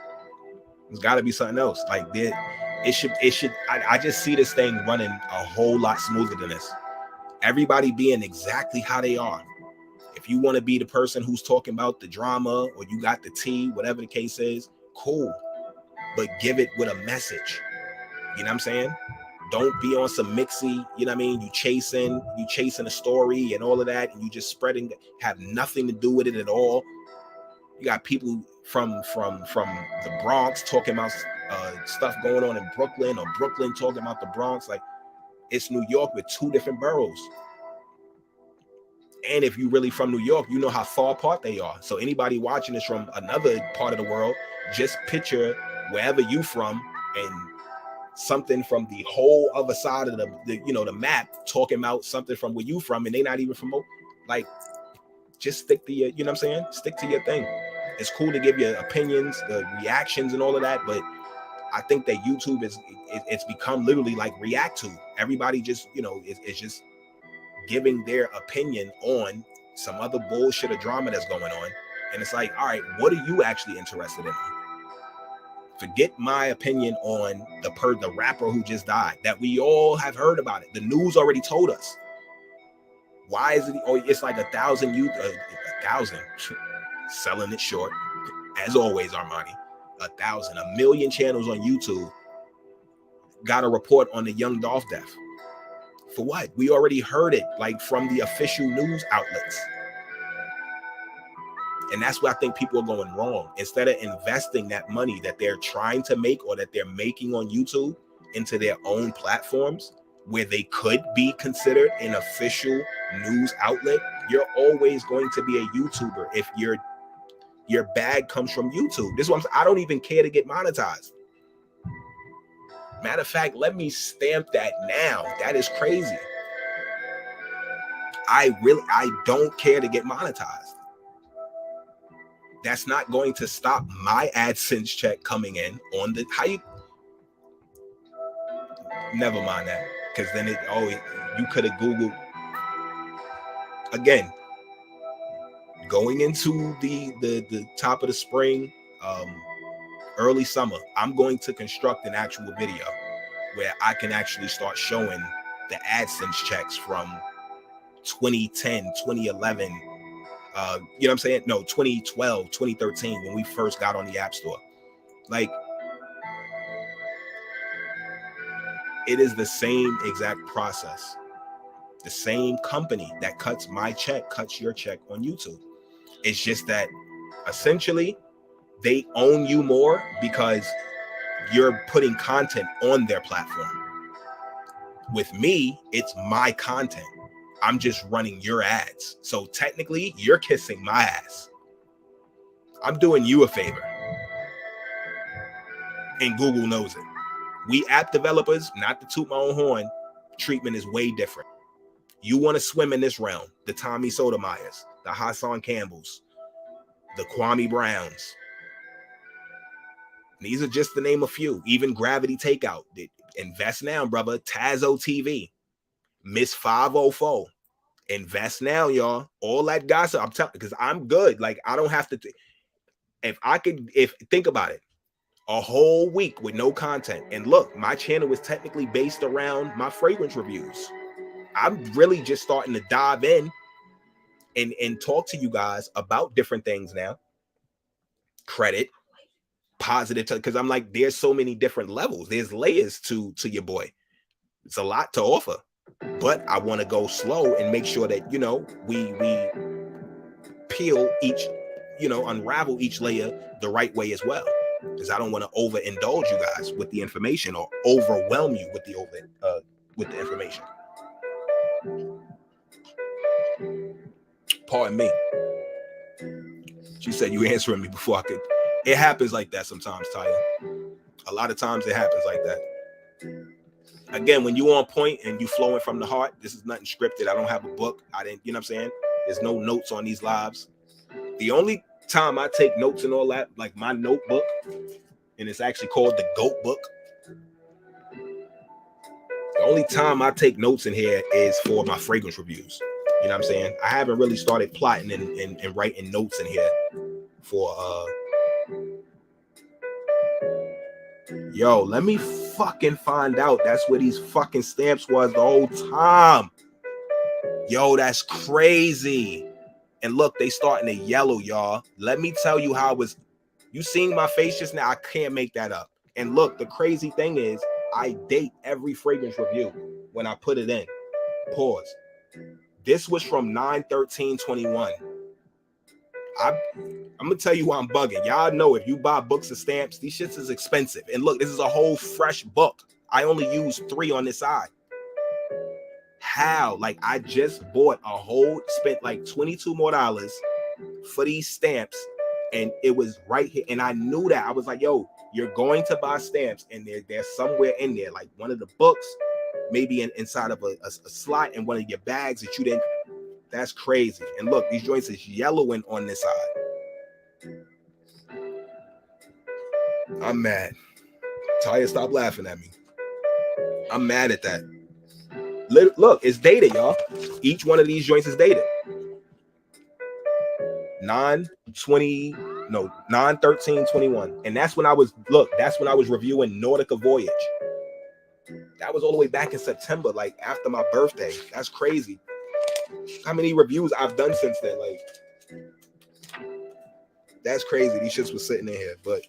There's got to be something else. Like it should. I just see this thing running a whole lot smoother than this. Everybody being exactly how they are. If you want to be the person who's talking about the drama, or you got the tea, whatever the case is, cool. But give it with a message. You know what I'm saying? Don't be on some mixy, you know what I mean? You chasing a story and all of that, and you just spreading, have nothing to do with it at all. You got people from the Bronx talking about stuff going on in Brooklyn, or Brooklyn talking about the Bronx. Like it's New York with two different boroughs. And if you're really from New York, you know how far apart they are. So anybody watching this from another part of the world, just picture wherever you from and something from the whole other side of the map talking about something from where you from, and they not even from, like, just stick to your, you know what I'm saying? Stick to your thing. It's cool to give your opinions, the reactions and all of that, but I think that YouTube it's become literally like react to. Everybody just, it's just giving their opinion on some other bullshit or drama that's going on. And it's like, all right, what are you actually interested in? Forget my opinion on the rapper who just died, that we all have heard about it. The news already told us. Why is it? Oh, it's like 1,000 youth, 1,000 selling it short. As always, Armani, 1,000, 1 million channels on YouTube got a report on the Young Dolph death. For what? We already heard it, like from the official news outlets. And that's where I think people are going wrong. Instead of investing that money that they're trying to make, or that they're making on YouTube, into their own platforms where they could be considered an official news outlet, you're always going to be a YouTuber if your bag comes from YouTube. This is what I'm saying. I don't even care to get monetized. Matter of fact, let me stamp that now. That is crazy. I don't care to get monetized. That's not going to stop my AdSense check coming in on the never mind that, because then you could have Googled again. Going into the top of the spring, early summer, I'm going to construct an actual video where I can actually start showing the AdSense checks from 2010, 2011, you know what I'm saying? No, 2012, 2013, when we first got on the App Store. Like, It is the same exact process. The same company that cuts my check cuts your check on YouTube. It's just that essentially they own you more because you're putting content on their platform. With me, it's my content. I'm just running your ads. So technically, you're kissing my ass. I'm doing you a favor. And Google knows it. We app developers, not to toot my own horn, treatment is way different. You want to swim in this realm, the Tommy Sotomayers, the Hassan Campbells, the Kwame Browns. These are just to name a few. Even Gravity Takeout. Invest now, brother. Tazo TV. Miss 504. Invest now, y'all. All that gossip. I'm telling, because I'm good. Like, I don't have to. Think about it. A whole week with no content. And look, my channel was technically based around my fragrance reviews. I'm really just starting to dive in and talk to you guys about different things now. Credit, positive, because I'm like, there's so many different levels. There's layers to your boy. It's a lot to offer. But I want to go slow and make sure that, we peel each, unravel each layer the right way as well. Because I don't want to overindulge you guys with the information or overwhelm you with the information. Pardon me. She said you answering me before I could. It happens like that sometimes, Taya. A lot of times it happens like that. Again, when you on point and you flowing from the heart, this is nothing scripted. I don't have a book. I didn't, you know what I'm saying? There's no notes on these lives. The only time I take notes and all that, like my notebook, and it's actually called the GOAT book. The only time I take notes in here is for my fragrance reviews. You know what I'm saying? I haven't really started plotting and writing notes in here for yo, let me fucking find out that's where these fucking stamps was the whole time. Yo, that's crazy. And look, they starting to yellow, y'all. Let me tell you how it was. You seeing my face just now? I can't make that up. And look, the crazy thing is I date every fragrance review when I put it in. Pause. This was from 9/13/21. I'm gonna tell you why I'm bugging. Y'all know if you buy books of stamps, these shits is expensive. And look, this is a whole fresh book. I only used 3 on this side. How? Like, I just bought spent like $22 more for these stamps, and it was right here. And I knew that. I was like, yo, you're going to buy stamps, and they're somewhere in there, like one of the books, maybe inside of a slot in one of your bags that you didn't. That's crazy. And look, these joints is yellowing on this side. I'm mad. Taya, stop laughing at me. I'm mad at that. Look, it's dated, y'all. Each one of these joints is dated. 9/13/21. And that's when I was reviewing Nautica Voyage. That was all the way back in September, like after my birthday. That's crazy. How many reviews I've done since then? Like, that's crazy. These shits was sitting in here, but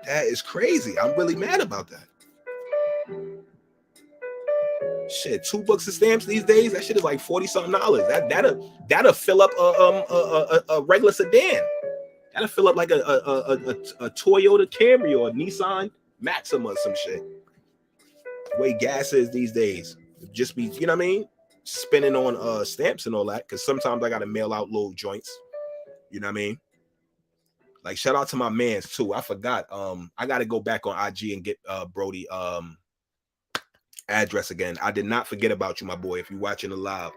that is crazy. I'm really mad about that. Shit, 2 books of stamps these days, that shit is like $40-something. That'll fill up a regular sedan. That'll fill up like a Toyota Camry or a Nissan Maxima or some shit. The way gas is these days, just be, you know what I mean, spending on stamps and all that, because sometimes I gotta mail out little joints. You know what I mean? Like, shout out to my mans too. I forgot. I gotta go back on IG and get Brody address again. I did not forget about you, my boy. If you're watching the live,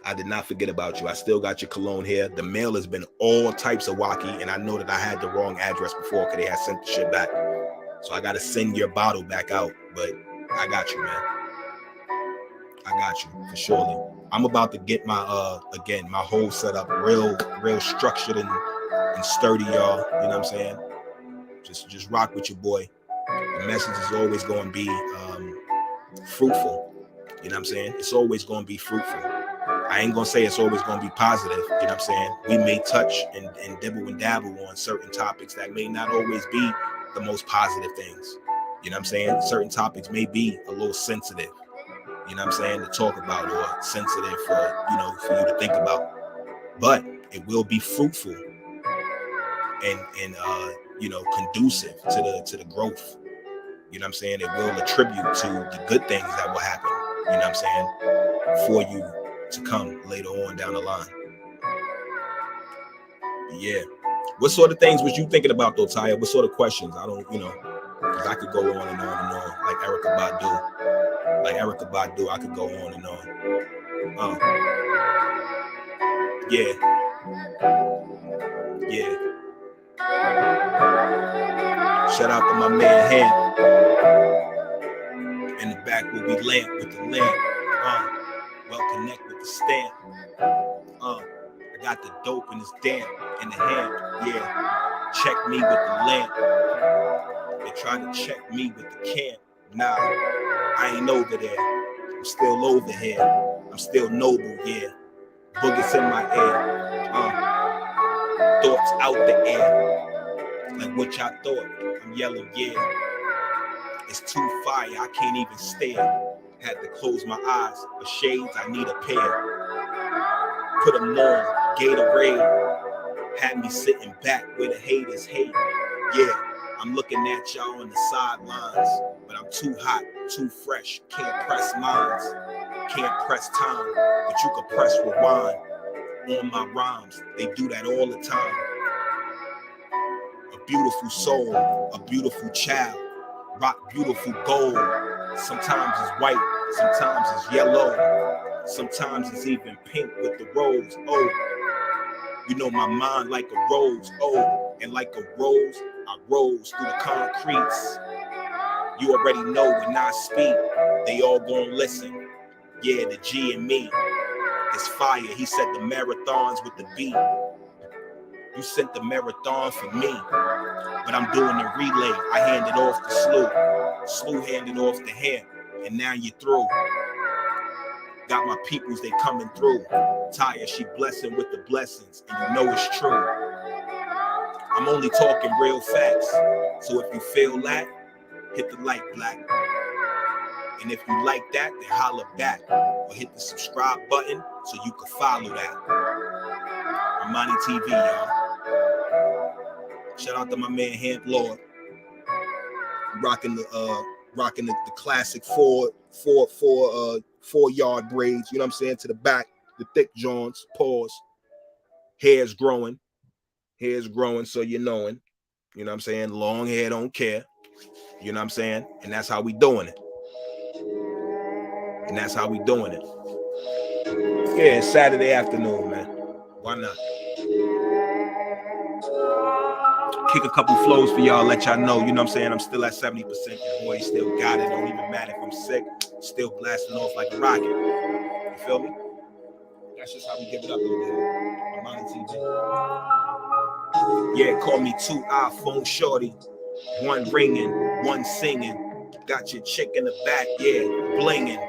I did not forget about you. I still got your cologne here. The mail has been all types of wacky, and I know that I had the wrong address before because they had sent the shit back. So I got to send your bottle back out. But I got you, man. I got you for surely. I'm about to get my my whole setup real structured and sturdy, y'all. You know what I'm saying? Just rock with your boy. The message is always going to be fruitful. You know what I'm saying? It's always going to be fruitful. I ain't going to say it's always going to be positive. You know what I'm saying? We may touch and dibble and dabble on certain topics that may not always be the most positive things. You know what I'm saying? Certain topics may be a little sensitive, you know what I'm saying, to talk about, or sensitive for, you know, for you to think about. But it will be fruitful and you know, conducive to the growth. You know what I'm saying? It will attribute to the good things that will happen, you know what I'm saying, for you to come later on down the line. Yeah. What sort of things was you thinking about though, Taya? What sort of questions? I don't, you know, because I could go on and on and on, like Erykah Badu. Like Erykah Badu, I could go on and on. Yeah. Yeah. Shout out to my man Ham in the back where we lamp with the lamp. Well connect with the stamp. I got the dope in this damp in the hand. Yeah. Check me with the lamp. They try to check me with the camp. Nah, I ain't over there. I'm still over here. I'm still noble, yeah. Boogers in my ear. Thoughts out the air. Like what y'all thought. I'm yelling, yeah. It's too fire, I can't even stare. Had to close my eyes. For shades, I need a pair. Put them on, Gatorade. Had me sitting back where the haters hate. Yeah, I'm looking at y'all on the sidelines, but I'm too hot, too fresh. Can't press minds, can't press time, but you can press rewind on my rhymes. They do that all the time. A beautiful soul, a beautiful child, rock beautiful gold. Sometimes it's white, sometimes it's yellow, sometimes it's even pink with the rose. Oh, you know my mind like a rose. Oh, and like a rose, I rose through the concretes. You already know when I speak, they all gonna listen. Yeah, the G and me, it's fire. He said the marathons with the beat. You sent the marathon for me, but I'm doing the relay. I handed off the Slew handed off the Ham, and now you're through. Got my peoples, they coming through. Taya, she blessing with the blessings, and you know it's true. I'm only talking real facts, so if you feel that, hit the like, black. And if you like that, then holler back, or hit the subscribe button so you can follow that. ArmaniTV, y'all. Shout out to my man Hamp Lord, rocking the classic 4-yard braids. You know what I'm saying? To the back, the thick joints. Pause. Hair's growing, so you're knowing. You know what I'm saying? Long hair don't care. You know what I'm saying? And that's how we doing it. Yeah, it's Saturday afternoon, man. Why not? Kick a couple flows for y'all, let y'all know. You know what I'm saying? I'm still at 70%. Your boy still got it. Don't even matter if I'm sick. Still blasting off like a rocket. You feel me? That's just how we give it up over here. ArmaniTV. Yeah, call me 2 iPhone shorty. 1 ringing, 1 singing. Got your chick in the back, yeah, blinging.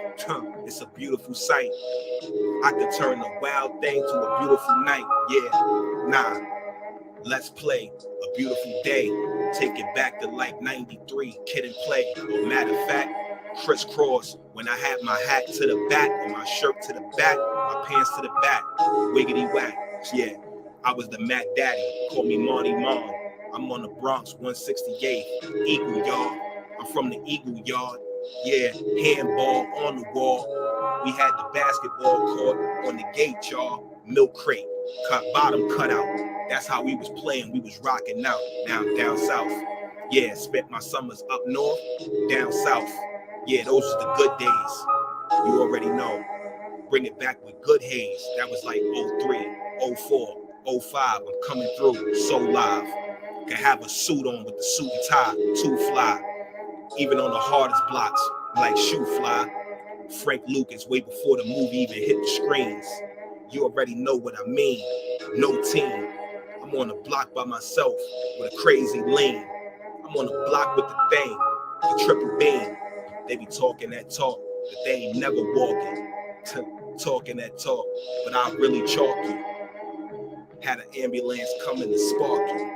It's a beautiful sight. I could turn a wild thing to a beautiful night. Yeah, nah. Let's play a beautiful day. Take it back to like 93. Kid and play. Or matter of fact, crisscross. When I had my hat to the back, or my shirt to the back, my pants to the back. Wiggity whack. Yeah, I was the Mac Daddy. Call me Monty Mom. I'm on the Bronx 168. Eagle, y'all. I'm from the Eagle Yard. Yeah, handball on the wall. We had the basketball court on the gate, y'all. Milk crate, bottom cutout. That's how we was playing. We was rocking out down south. Yeah, spent my summers up north, down south. Yeah, those are the good days. You already know. Bring it back with good haze. That was like 03, 04, 05. I'm coming through so live. Can have a suit on with the suit and tie, too fly. Even on the hardest blocks, like shoe fly. Frank Lucas, way before the movie even hit the screens. You already know what I mean. No team. I'm on the block by myself with a crazy lean. I'm on the block with the thing, the triple beam. They be talking that talk, but they ain't never walking. Talking that talk, but I really chalk you. Had an ambulance coming to spark you.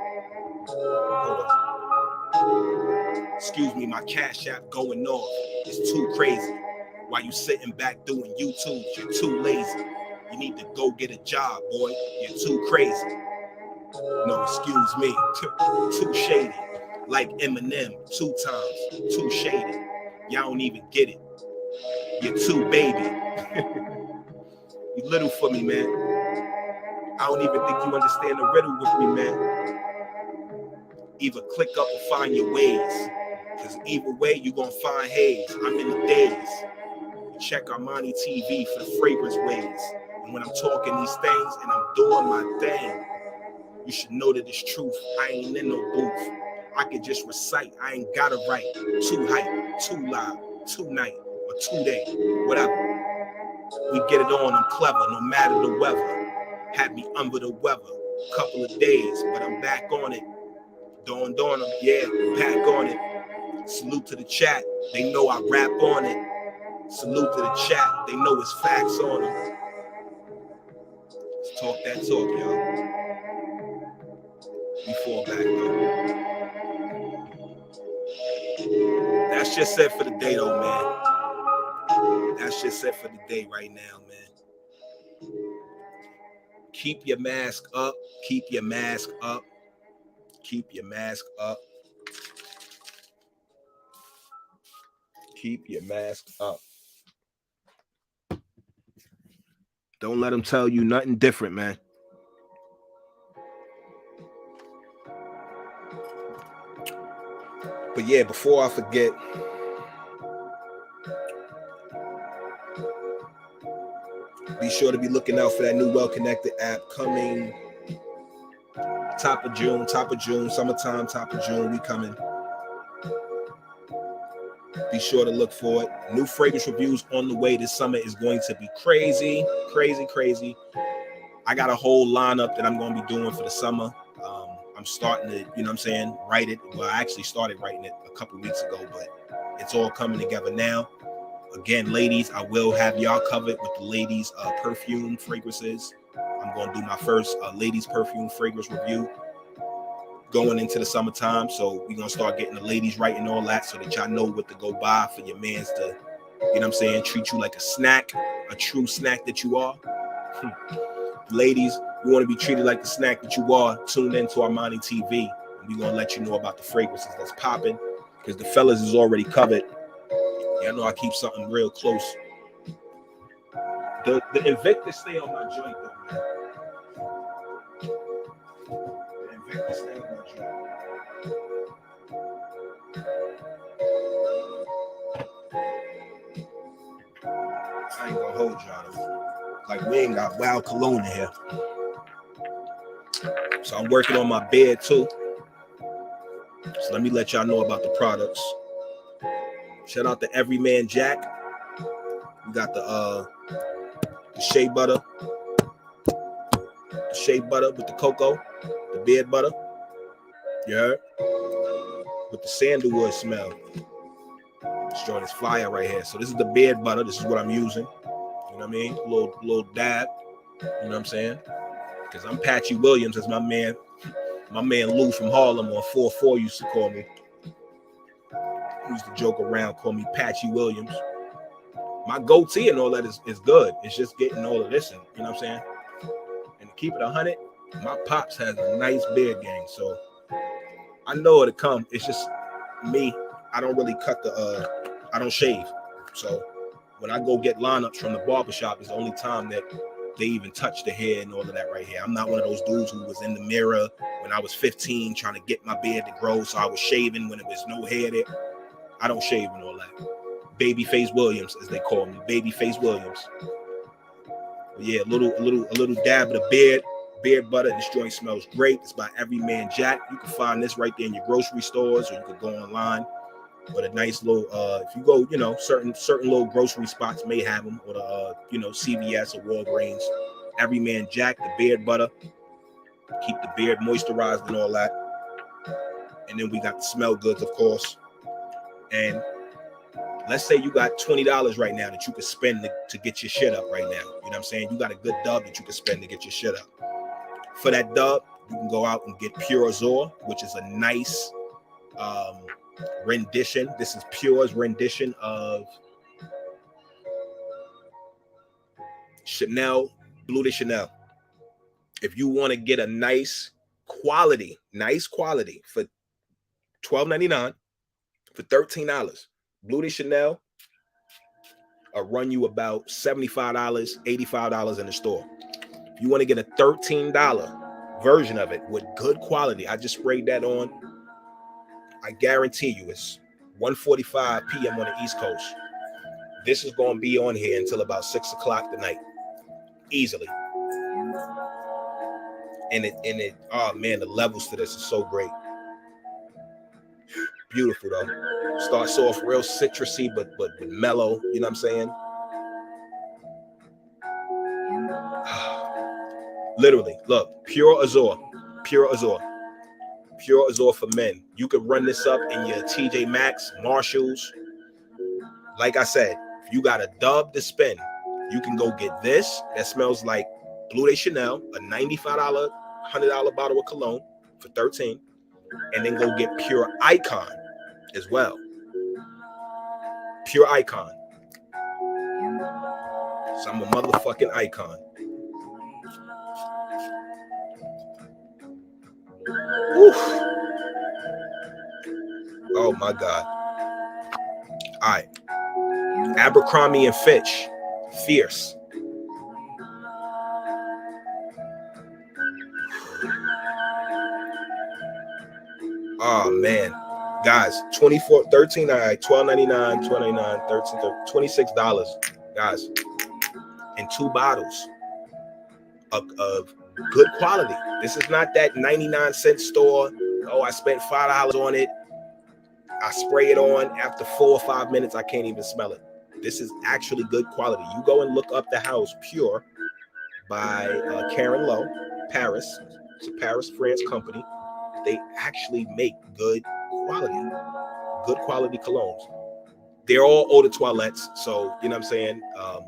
Hold on. Excuse me, my Cash App going off. It's too crazy. While you sitting back doing YouTube, you're too lazy. You need to go get a job, boy. You're too crazy. No, excuse me. Too shady. Like Eminem, 2 times. Too shady. Y'all don't even get it. You're too baby. You little for me, man. I don't even think you understand the riddle with me, man. Either click up or find your ways. Because either way, you're going to find haze. I'm in the days. Check ArmaniTV for the fragrance ways. And when I'm talking these things and I'm doing my thing, you should know that it's truth. I ain't in no booth. I could just recite. I ain't got to write. Too hype, too loud, too night, or 2 day, whatever. We get it on. I'm clever, no matter the weather. Had me under the weather. Couple of days, but I'm back on it. Dawned on them, yeah, back on it. Salute to the chat. They know I rap on it. Salute to the chat. They know it's facts on them. Let's talk that talk, y'all. We fall back, though. That's just it for the day, though, man. That's just it for the day right now, man. Keep your mask up. Keep your mask up. Keep your mask up. Keep your mask up. Don't let them tell you nothing different, man. But yeah, before I forget, be sure to be looking out for that new Well Connected app coming top of June, summertime, top of June, we coming. Be sure to look for it. New fragrance reviews on the way this summer is going to be crazy, crazy, crazy. I got a whole lineup that I'm going to be doing for the summer. I'm starting to, you know what I'm saying, write it. Well, I actually started writing it a couple weeks ago, but it's all coming together now. Again, ladies, I will have y'all covered with the ladies' perfume fragrances. I'm going to do my first ladies' perfume fragrance review going into the summertime. So we're going to start getting the ladies writing all that so that y'all know what to go buy for your mans to, you know what I'm saying, treat you like a snack, a true snack that you are. Ladies, you want to be treated like the snack that you are, tune in to ArmaniTV, and we're going to let you know about the fragrances that's popping, because the fellas is already covered. Y'all know I keep something real close. The Invictus stay on my joint, though, man. The Invictus stay on my joint. I ain't gonna hold y'all, though. Like, we ain't got wild cologne in here. So I'm working on my bed too. So let me let y'all know about the products. Shout out to Everyman Jack. We got the shea butter. The shea butter with the cocoa. The bed butter. You heard? With the sandalwood smell. This joint is fire right here. So this is the bed butter. This is what I'm using. You know what I mean? A little dab. You know what I'm saying? Because I'm Patchy Williams, as my man Lou from Harlem on 4-4 used to call me. He used to joke around, call me Patchy Williams. My goatee and all that is good. It's just getting all of this in, you know what I'm saying? And to keep it 100, my pops has a nice beard game, so I know it'll come. It's just me. I don't really I don't shave. So when I go get lineups from the barbershop, it's the only time that they even touch the hair and all of that right here. I'm not one of those dudes who was in the mirror when I was 15 trying to get my beard to grow, so I was shaving when there was no hair there. I don't shave and all that. Babyface Williams, as they call me, Babyface Williams. But yeah, a little dab of the beard butter. This joint smells great. It's by Everyman Jack. You can find this right there in your grocery stores, or you could go online. But a nice little, if you go, you know, certain little grocery spots may have them, or the, you know, CVS or Walgreens. Everyman Jack, the beard butter, keep the beard moisturized and all that. And then we got the smell goods, of course. And let's say you got $20 right now that you could spend to get your shit up right now. You know what I'm saying? You got a good dub that you could spend to get your shit up. For that dub, you can go out and get Pure Azor, which is a nice rendition. This is Pure's rendition of Chanel, Bleu de Chanel. If you want to get a nice quality for $12.99, for $13, Bleu de Chanel will run you about $75, $85 in the store. If you want to get a $13 version of it with good quality, I just sprayed that on. I guarantee you it's 1:45 p.m. on the East Coast. This is going to be on here until about 6 o'clock tonight, easily. And it, oh man, the levels to this is so great. Beautiful though. Starts off real citrusy, but mellow. You know what I'm saying? Literally, look, Pure Azure for men. You could run this up in your TJ Maxx, Marshalls. Like I said, if you got a dub to spend, you can go get this. That smells like Bleu de Chanel, a $95, $100 bottle of cologne for $13, and then go get Pure Icon as well. Pure Icon. So I'm a motherfucking icon. Oof. Oh my God. All right. Abercrombie and Fitch, Fierce. Oh man. Guys, $13, all right, $12.99, $13, $26, guys, and 2 bottles of good quality. This is not that 99-cent store. Oh, I spent $5 on it. I spray it on. After 4 or 5 minutes, I can't even smell it. This is actually good quality. You go and look up the house Pure by Karen Lowe, Paris. It's a Paris, France company. They actually make good quality colognes. They're all eau de toilettes, so you know what I'm saying.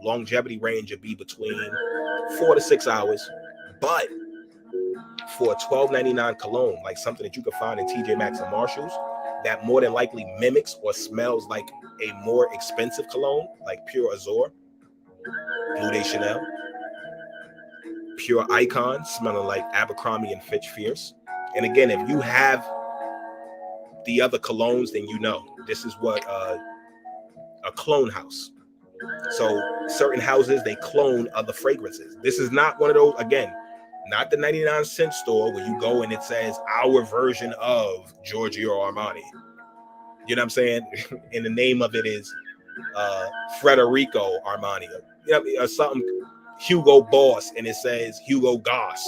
Longevity range would be between 4 to 6 hours, but for a $12.99 cologne, like something that you can find in TJ Maxx and Marshalls, that more than likely mimics or smells like a more expensive cologne, like Pure Azure, Bleu de Chanel, Pure Icon, smelling like Abercrombie and Fitch Fierce. And again, if you have the other colognes, then you know this is what a clone house. So certain houses, they clone other fragrances. This is not one of those, again, not the 99-cent store where you go and it says our version of Giorgio Armani. You know what I'm saying? And the name of it is Federico Armani, you know, or something, Hugo Boss, and it says Hugo Goss.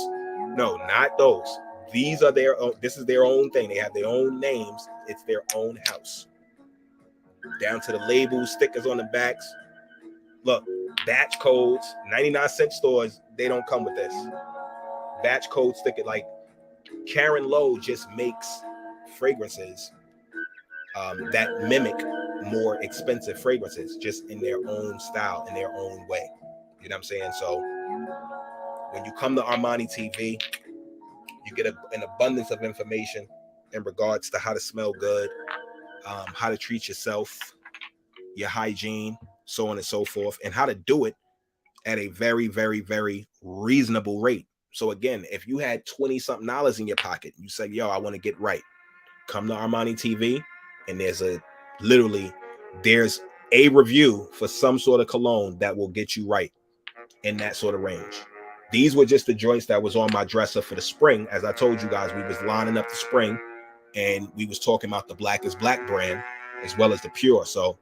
No, not those. These are their own. This is their own thing. They have their own names. It's their own house. Down to the labels, stickers on the backs. Look, batch codes. 99-cent stores, they don't come with this. Batch code sticker. Like Karen Lowe just makes fragrances that mimic more expensive fragrances, just in their own style, in their own way. You know what I'm saying? So when you come to ArmaniTV, you get an abundance of information in regards to how to smell good, how to treat yourself, your hygiene, so on and so forth, and how to do it at a very, very, very reasonable rate. So again, if you had $20-something in your pocket, you say, yo, I want to get right, come to ArmaniTV, and there's a review for some sort of cologne that will get you right in that sort of range. These were just the joints that was on my dresser for the spring. As I told you guys, we was lining up the spring, and we was talking about the Black is Black brand as well as the Pure. So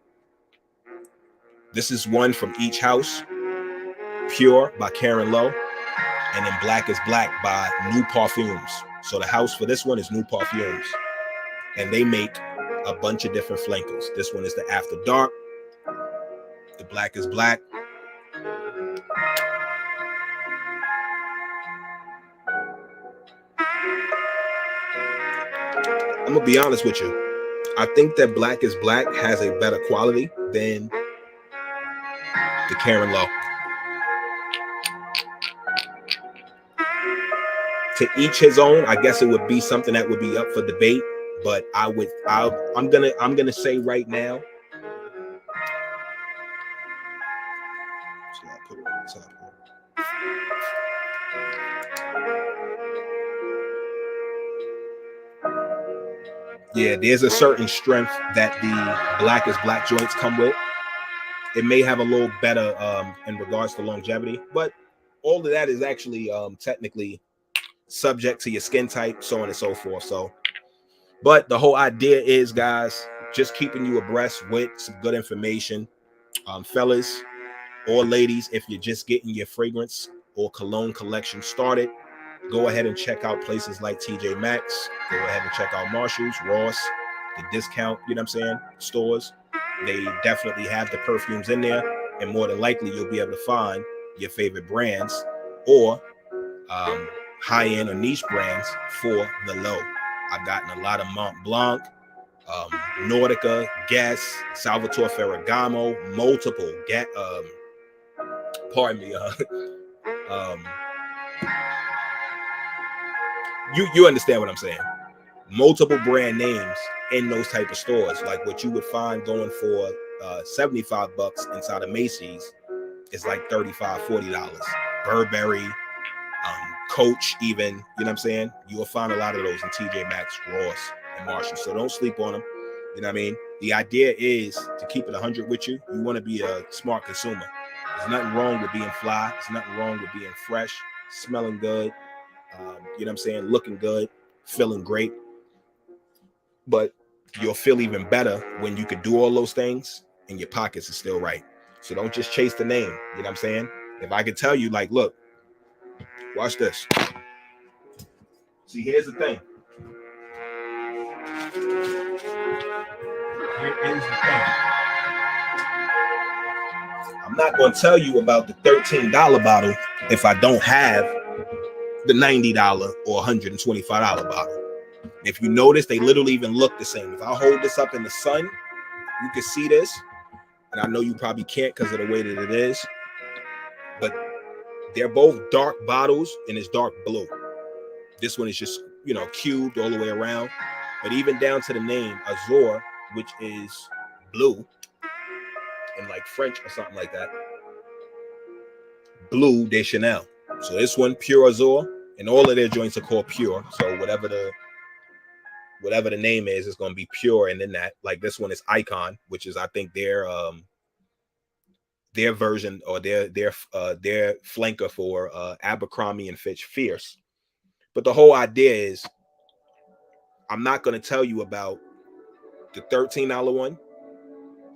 this is one from each house. Pure by Karen Lowe, and then Black is Black by New Parfums. So the house for this one is New Parfums, and they make a bunch of different flankers. This one is the After Dark, the Black is Black. I'm gonna be honest with you. I think that Black is Black has a better quality than the Karen Lowe. To each his own. I guess it would be something that would be up for debate, But I'm gonna say right now. So I'll put it on the top here. Yeah, there's a certain strength that the blackest black joints come with. It may have a little better in regards to longevity, but all of that is actually technically subject to your skin type, so on and so forth. So, but the whole idea is, guys, just keeping you abreast with some good information. Fellas or ladies, if you're just getting your fragrance or cologne collection started, go ahead and check out places like TJ Maxx. Go ahead and check out Marshall's, Ross, the discount, you know what I'm saying, stores. They definitely have the perfumes in there, and more than likely you'll be able to find your favorite brands or high-end or niche brands for the low. I've gotten a lot of Mont Blanc, Nordica, Guess, Salvatore Ferragamo, multiple pardon me, you understand what I'm saying. Multiple brand names in those type of stores, like what you would find going for $75 inside of Macy's is like $35-$40. Burberry, Coach, even, you know what I'm saying? You will find a lot of those in TJ Maxx, Ross, and Marshall. So don't sleep on them. You know what I mean? The idea is to keep it 100 with you. You want to be a smart consumer. There's nothing wrong with being fly. There's nothing wrong with being fresh, smelling good, you know what I'm saying? Looking good, feeling great. But you'll feel even better when you can do all those things and your pockets are still right. So don't just chase the name. You know what I'm saying? If I could tell you, like, look, watch this. See, here's the thing. Here is the thing. I'm not going to tell you about the $13 bottle if I don't have the $90 or $125 bottle. If you notice, they literally even look the same. If I hold this up in the sun, you can see this. And I know you probably can't because of the way that it is. But they're both dark bottles and it's dark blue. This one is just, you know, cubed all the way around. But even down to the name, Azur, which is blue in like French or something like that. Bleu de Chanel. So this one, Pure Azur, and all of their joints are called Pure. So whatever the name is, it's going to be Pure. And then that, like this one is Icon, which is, I think, their version or their flanker for Abercrombie and Fitch Fierce. But the whole idea is, I'm not going to tell you about the $13 one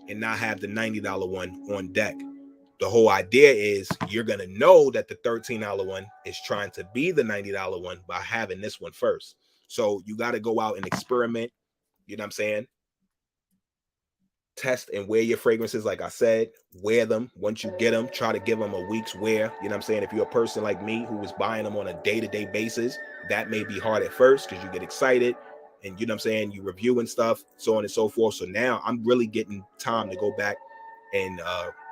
and not have the $90 one on deck. The whole idea is you're going to know that the $13 one is trying to be the $90 one by having this one first. So you got to go out and experiment. You know what I'm saying? Test and wear your fragrances. Like I said, wear them. Once you get them, try to give them a week's wear. You know what I'm saying? If you're a person like me who is buying them on a day-to-day basis, that may be hard at first because you get excited and, you know what I'm saying, you review and stuff, so on and so forth. So now I'm really getting time to go back and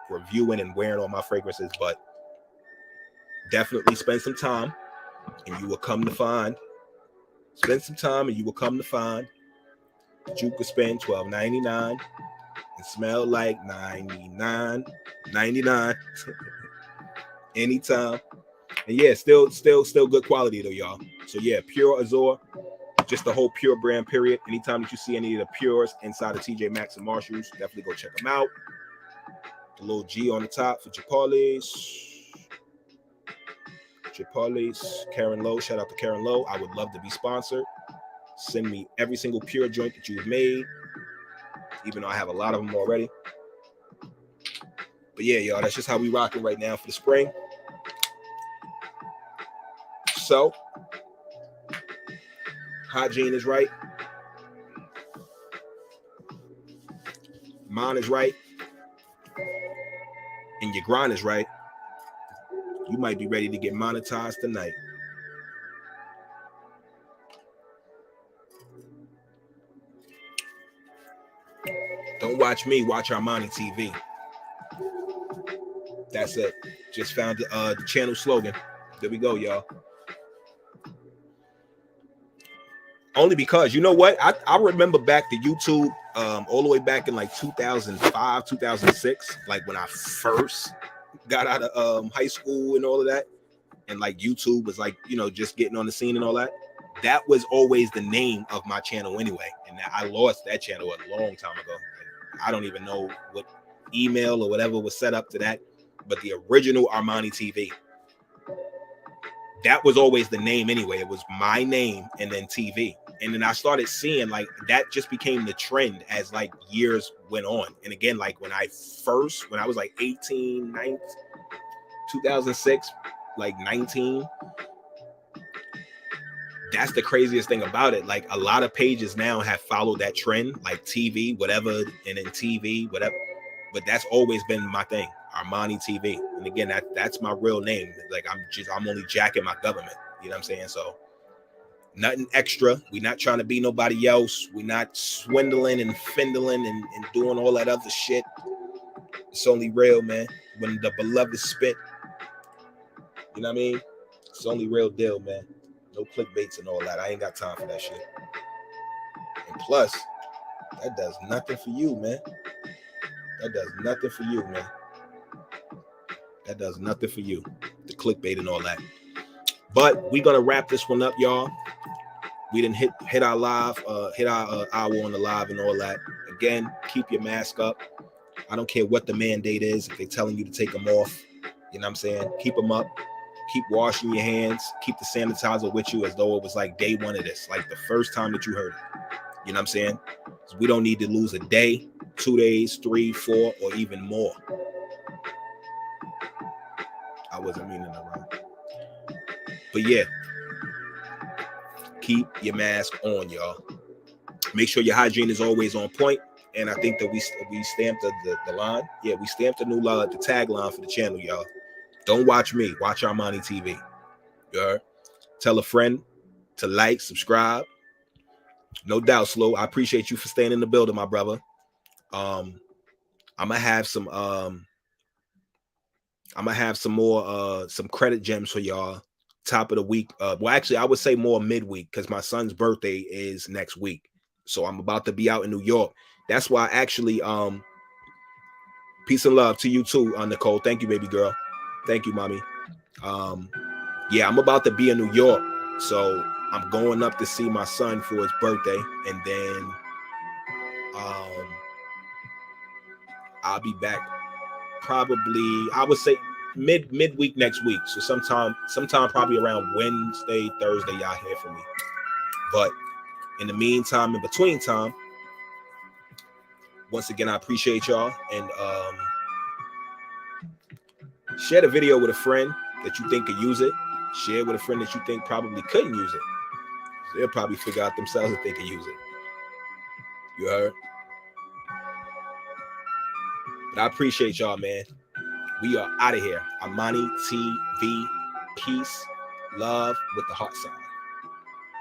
reviewing and wearing all my fragrances. But definitely spend some time and you will come to find that you could spend $12.99 and smell like $99.99 anytime. And yeah, still good quality though, y'all. So yeah, Pure Azur, just the whole Pure brand, period. Anytime that you see any of the Pures inside of TJ Maxx and Marshalls, definitely go check them out. The little G on the top for Chipotle's, Karen Lowe. Shout out to Karen Lowe. I would love to be sponsored. Send me every single Pure joint that you've made, even though I have a lot of them already. But yeah, y'all, that's just how we rocking right now for the spring. So, hygiene is right. Mine is right. And your grind is right. You might be ready to get monetized tonight. Don't watch me, watch ArmaniTV. That's it. Just found the channel slogan. There we go, y'all. Only because, you know what? I remember back to YouTube, all the way back in like 2005, 2006, like when I first got out of high school and all of that, and like YouTube was like, you know, just getting on the scene and all that. That was always the name of my channel anyway, and I lost that channel a long time ago. Like, I don't even know what email or whatever was set up to that, but the original ArmaniTV, that was always the name anyway. It was my name and then TV. And then I started seeing like that just became the trend as like years went on. And again, like when I was like 18, 19, 2006, like 19, that's the craziest thing about it. Like a lot of pages now have followed that trend, like TV, whatever, and then TV, whatever. But that's always been my thing, ArmaniTV. And again, that's my real name. Like I'm only jacking my government. You know what I'm saying? So nothing extra. We're not trying to be nobody else. We're not swindling and findling and doing all that other shit. It's only real, man. When the beloved spit, you know what I mean? It's only real deal, man. No clickbaits and all that. I ain't got time for that shit. And plus, that does nothing for you, man. That does nothing for you, man. That does nothing for you. The clickbait and all that. But we're gonna wrap this one up, y'all. We didn't hit our live, hit our hour on the live and all that. Again, keep your mask up. I don't care what the mandate is. If they're telling you to take them off, you know what I'm saying? Keep them up. Keep washing your hands. Keep the sanitizer with you as though it was like day one of this, like the first time that you heard it. You know what I'm saying? So we don't need to lose a day, 2 days, 3, 4, or even more. I wasn't meaning that wrong. But yeah, keep your mask on, y'all. Make sure your hygiene is always on point. And I think that we stamped the line. Yeah, we stamped the new the tagline for the channel, y'all. Don't watch me. Watch ArmaniTV. You heard? Tell a friend to like, subscribe. No doubt, Slow. I appreciate you for staying in the building, my brother. I'm gonna have some more some credit gems for y'all. Top of the week. Well, actually, I would say more midweek because my son's birthday is next week. So I'm about to be out in New York. That's why actually peace and love to you too, Nicole. Thank you, baby girl. Thank you, mommy. Yeah, I'm about to be in New York. So I'm going up to see my son for his birthday. And then I'll be back probably, I would say midweek next week. So sometime probably around Wednesday, Thursday, y'all hear from me. But in the meantime, in between time, once again, I appreciate y'all. And share the video with a friend that you think could use it. Share with a friend that you think probably couldn't use it. They'll probably figure out themselves if they can use it. You heard? But I appreciate y'all, man. We are out of here. ArmaniTV. Peace, love with the heart sign.